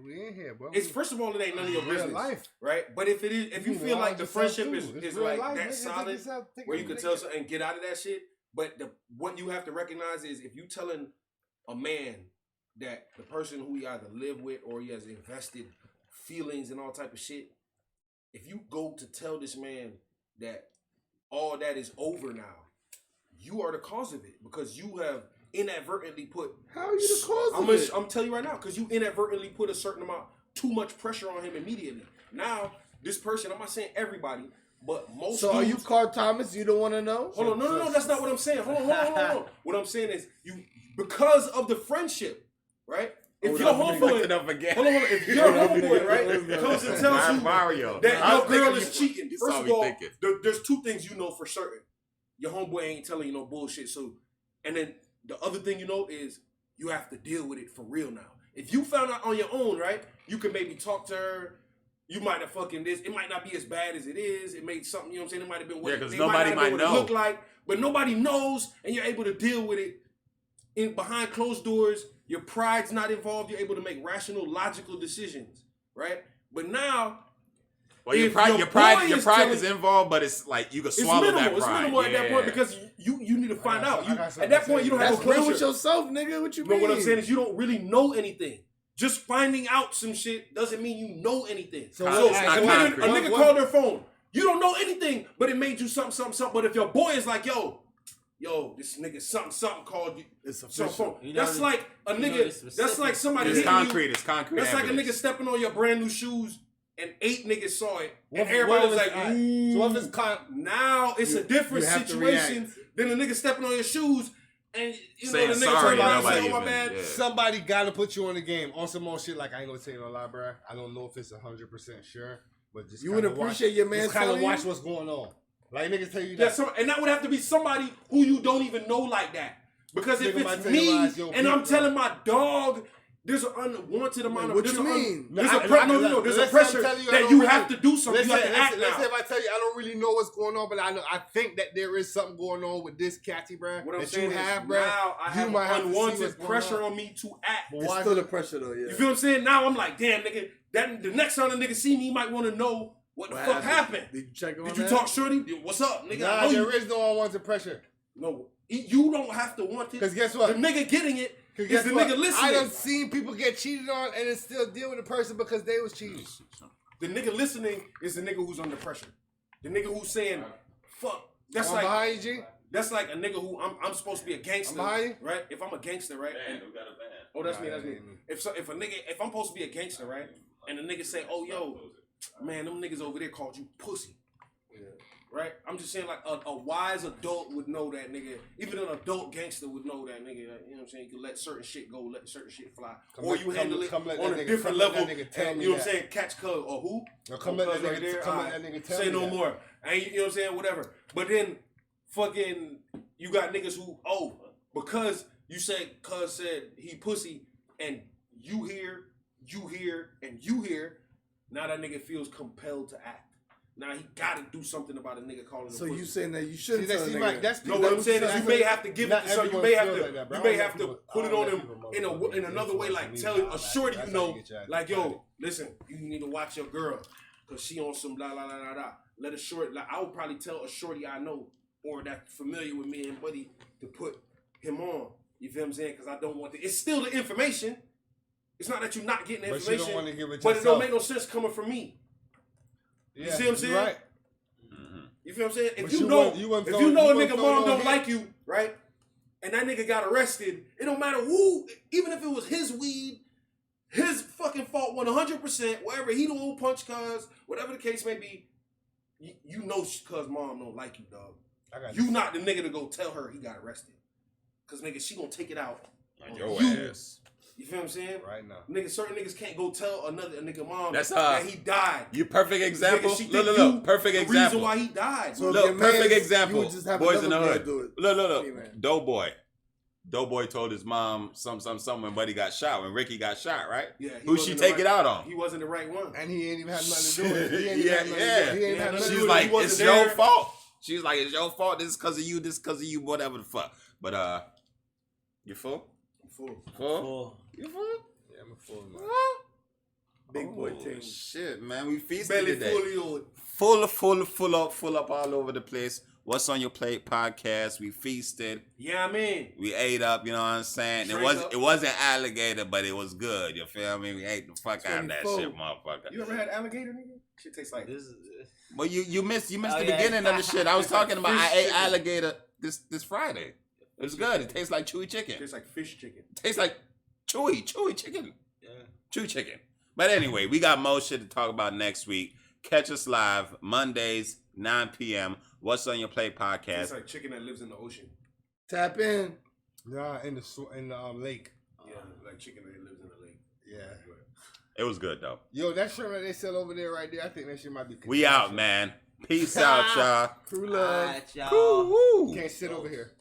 we in here, bro. it's first of all, it ain't none of your Real business, life. right? But if it is, if you feel like the friendship is real like life, that nigga. solid, Take where you it, can nigga. tell something and get out of that shit. But what you have to recognize is if you telling a man that the person who he either live with or he has invested feelings and all type of shit, if you go to tell this man that all that is over now, you are the cause of it because you have inadvertently put. How are you the cause of it? I'm telling you right now because you inadvertently put a certain amount, too much pressure on him immediately. Now this person, I'm not saying everybody, but most. So are you dudes- Carl Thomas? You don't want to know? Hold on, no, that's not what I'm saying. Hold on. What I'm saying is you because of the friendship, right? If your homeboy, Fucked it up again. hold on, if your homeboy, right, comes and tells you Mario. that I your was girl thinking is you- cheating, you first saw of me all, thinking. there's two things you know for certain. Your homeboy ain't telling you no bullshit. So, and then the other thing you know is you have to deal with it for real now. If you found out on your own, right, you can maybe talk to her. You might have fucking this. It might not be as bad as it is. It made something, you know what I'm saying? It might have been what Yeah, 'cause it nobody not have might been what know. it looked like, but nobody knows, and you're able to deal with it in behind closed doors. Your pride's not involved. You're able to make rational, logical decisions, right? But now, Well, your if pride, your your pride, boy your is pride telling- is involved, but it's like you can it's swallow minimal. that It's pride. minimal at that point Yeah. because you need to find out. I got something At that to point, say. you don't have That's no real with closure. yourself, nigga. What you No, mean? what I'm saying is you don't really know anything. Just finding out some shit doesn't mean you know anything. So So, it's a not nigga, concrete. a nigga What- called their phone. You don't know anything, but it made you something. But if your boy is like, yo, this nigga something called you. It's Some official. phone. You know That's the- like a you know the nigga. specifics. That's like somebody It's hitting concrete. you. It's concrete. That's like a evidence. nigga stepping on your brand new shoes and 8 niggas saw it. And What- everybody what was if like, it's- ooh. So what if it's Now it's a different you have to situation than a nigga stepping on your shoes and you know Saying the nigga sorry, turn around and nobody say, "Oh my even- bad." yeah. Somebody gotta put you on the game on some more shit. Like I ain't gonna tell you no lie, bro. I don't know if it's 100% sure, but just You would kinda appreciate your man just kind of telling you? watch what's going on. Like niggas tell you Yeah, that. and that would have to be somebody who you don't even know like that. Because if Nigga might it's tell your me ass, yo, and I'm Pete, telling my dog, there's an unwanted amount of. what there's you a un- mean? There's No, a I- pre- I- no, there's a let's say I'm pressure telling you I that don't you really- have to do something. You have to act let's say now. if I tell you I don't really know what's going on, but I think that there is something going on with this catty, bro. What I'm that saying you have, is bro. now I have might have to see what's unwanted going pressure on. on me to act. But It's why- still the pressure though, yeah. You feel what I'm saying? Now I'm like, damn, nigga. That the next time the nigga see me, he might want to know what the What fuck happened. Did you check on Did that? you talk, shorty? What's up, nigga? Nah, I know there you. is no unwanted pressure. No, you don't have to want it. Because guess what? The nigga getting it 'Cause is guess the what? nigga listening. I done seen people get cheated on and then still deal with the person because they was cheating. The nigga listening is the nigga who's under pressure. The nigga who's saying, "Fuck." That's I'm like behind you, G. that's like a nigga who I'm supposed to be a gangster, I'm behind you. right? If I'm a gangster, right? Man, who got a band? Oh, that's Nah, me. That's that me. ain't me. If I'm supposed to be a gangster, right? And the nigga say, "Oh, yo, man, them niggas over there called you pussy." Right? I'm just saying, like, a wise adult would know that nigga. Even an adult gangster would know that nigga. You know what I'm saying? You can let certain shit go, let certain shit fly. Or you handle it come let on that a nigga- different come let level. that nigga tell And, me you know what I'm that. saying? Catch cuz or who? Now come Oh, let cuz that right nigga- there? come let Alright. that nigga tell Say me no that. more. And you know what I'm saying? Whatever. But then, fucking, you got niggas who, because you said cuz said he pussy, and you hear, and you hear, now that nigga feels compelled to act. Now he gotta do something about a nigga calling him So pussy. you saying that you See, shouldn't tell a nigga? that's No, what I'm saying is you may have to give it Not to some. You everyone may have feels to. like that, bro. You I may don't have let to people- I put it don't on let him people in motherfucking another way, like influence tell me. a shorty That's you how know, get your like attitude. yo, listen, you need to watch your girl, cause she on some la la la la la. Let a short, like I would probably tell a shorty I know or that's familiar with me and buddy to put him on. You feel what I'm saying? Cause I don't want it's still the information. It's not that you're not getting the But you information, don't want to give it but it yourself. don't make no sense coming from me. Yeah, see what I'm saying? you're right. You feel what I'm saying? If But you you know, wouldn't- you wouldn't if throw- you know you a wouldn't nigga throw mom no don't hit. like you, right? And that nigga got arrested, it don't matter who, even if it was his weed, his fucking fault 100%, wherever he don't punch cuz, whatever the case may be, you know cuz mom don't like you, dog. I got You not the nigga to go tell her he got arrested. Cause nigga, she gonna take it out. Like on your you. ass. You feel what I'm saying? right now. Nigga, certain niggas can't go tell a nigga mom That's, that he died. You perfect example. Nigga, she Look, think look, you perfect the example. reason why he died. So if Look, your perfect mans, example. You would just have Boys in the another girl hood. do it. Look. Amen. Doughboy. Doughboy told his mom something when Buddy got shot, when Ricky got shot, right? Yeah, he Who she wasn't the take right- it out on? He wasn't the right one. And he ain't even had nothing to do with it. He ain't even Yeah, had nothing to do with it. yeah. He ain't Yeah, had nothing to She's do with like, he wasn't it's there. your fault. She's like, it's your fault. This is because of you. This because of you. Whatever the fuck. But you full? Full. Full? You full? Yeah, I'm a full man. Big boy Oh, thing. shit, man. We feasted Belly today. fully on. Full up all over the place. What's on your plate podcast? We feasted. Yeah, I mean. We ate up, you know what I'm saying? Straight up. It wasn't alligator, but it was good. You feel me? We ate the fuck out of that 24. shit, motherfucker. You ever had alligator, nigga? Shit tastes like This is Well, you missed Oh, the yeah. beginning of the shit. I was It's like talking about I fish ate chicken. alligator this Friday. It was good. It tastes like chewy chicken. tastes like fish chicken. Tastes like chewy chicken. yeah. Chewy chicken. But anyway, we got more shit to talk about next week. Catch us live Mondays, 9 p.m. What's on your plate podcast? Tastes like chicken that lives in the ocean. Tap in. Nah, in the lake. Yeah, like chicken that lives in the lake. Yeah. It was good though. Yo, that shrimp that they sell over there right there, I think that shit might be. We out, man. Peace out, y'all. Crew love. Alright, y'all. Woo-hoo. Can't sit over here.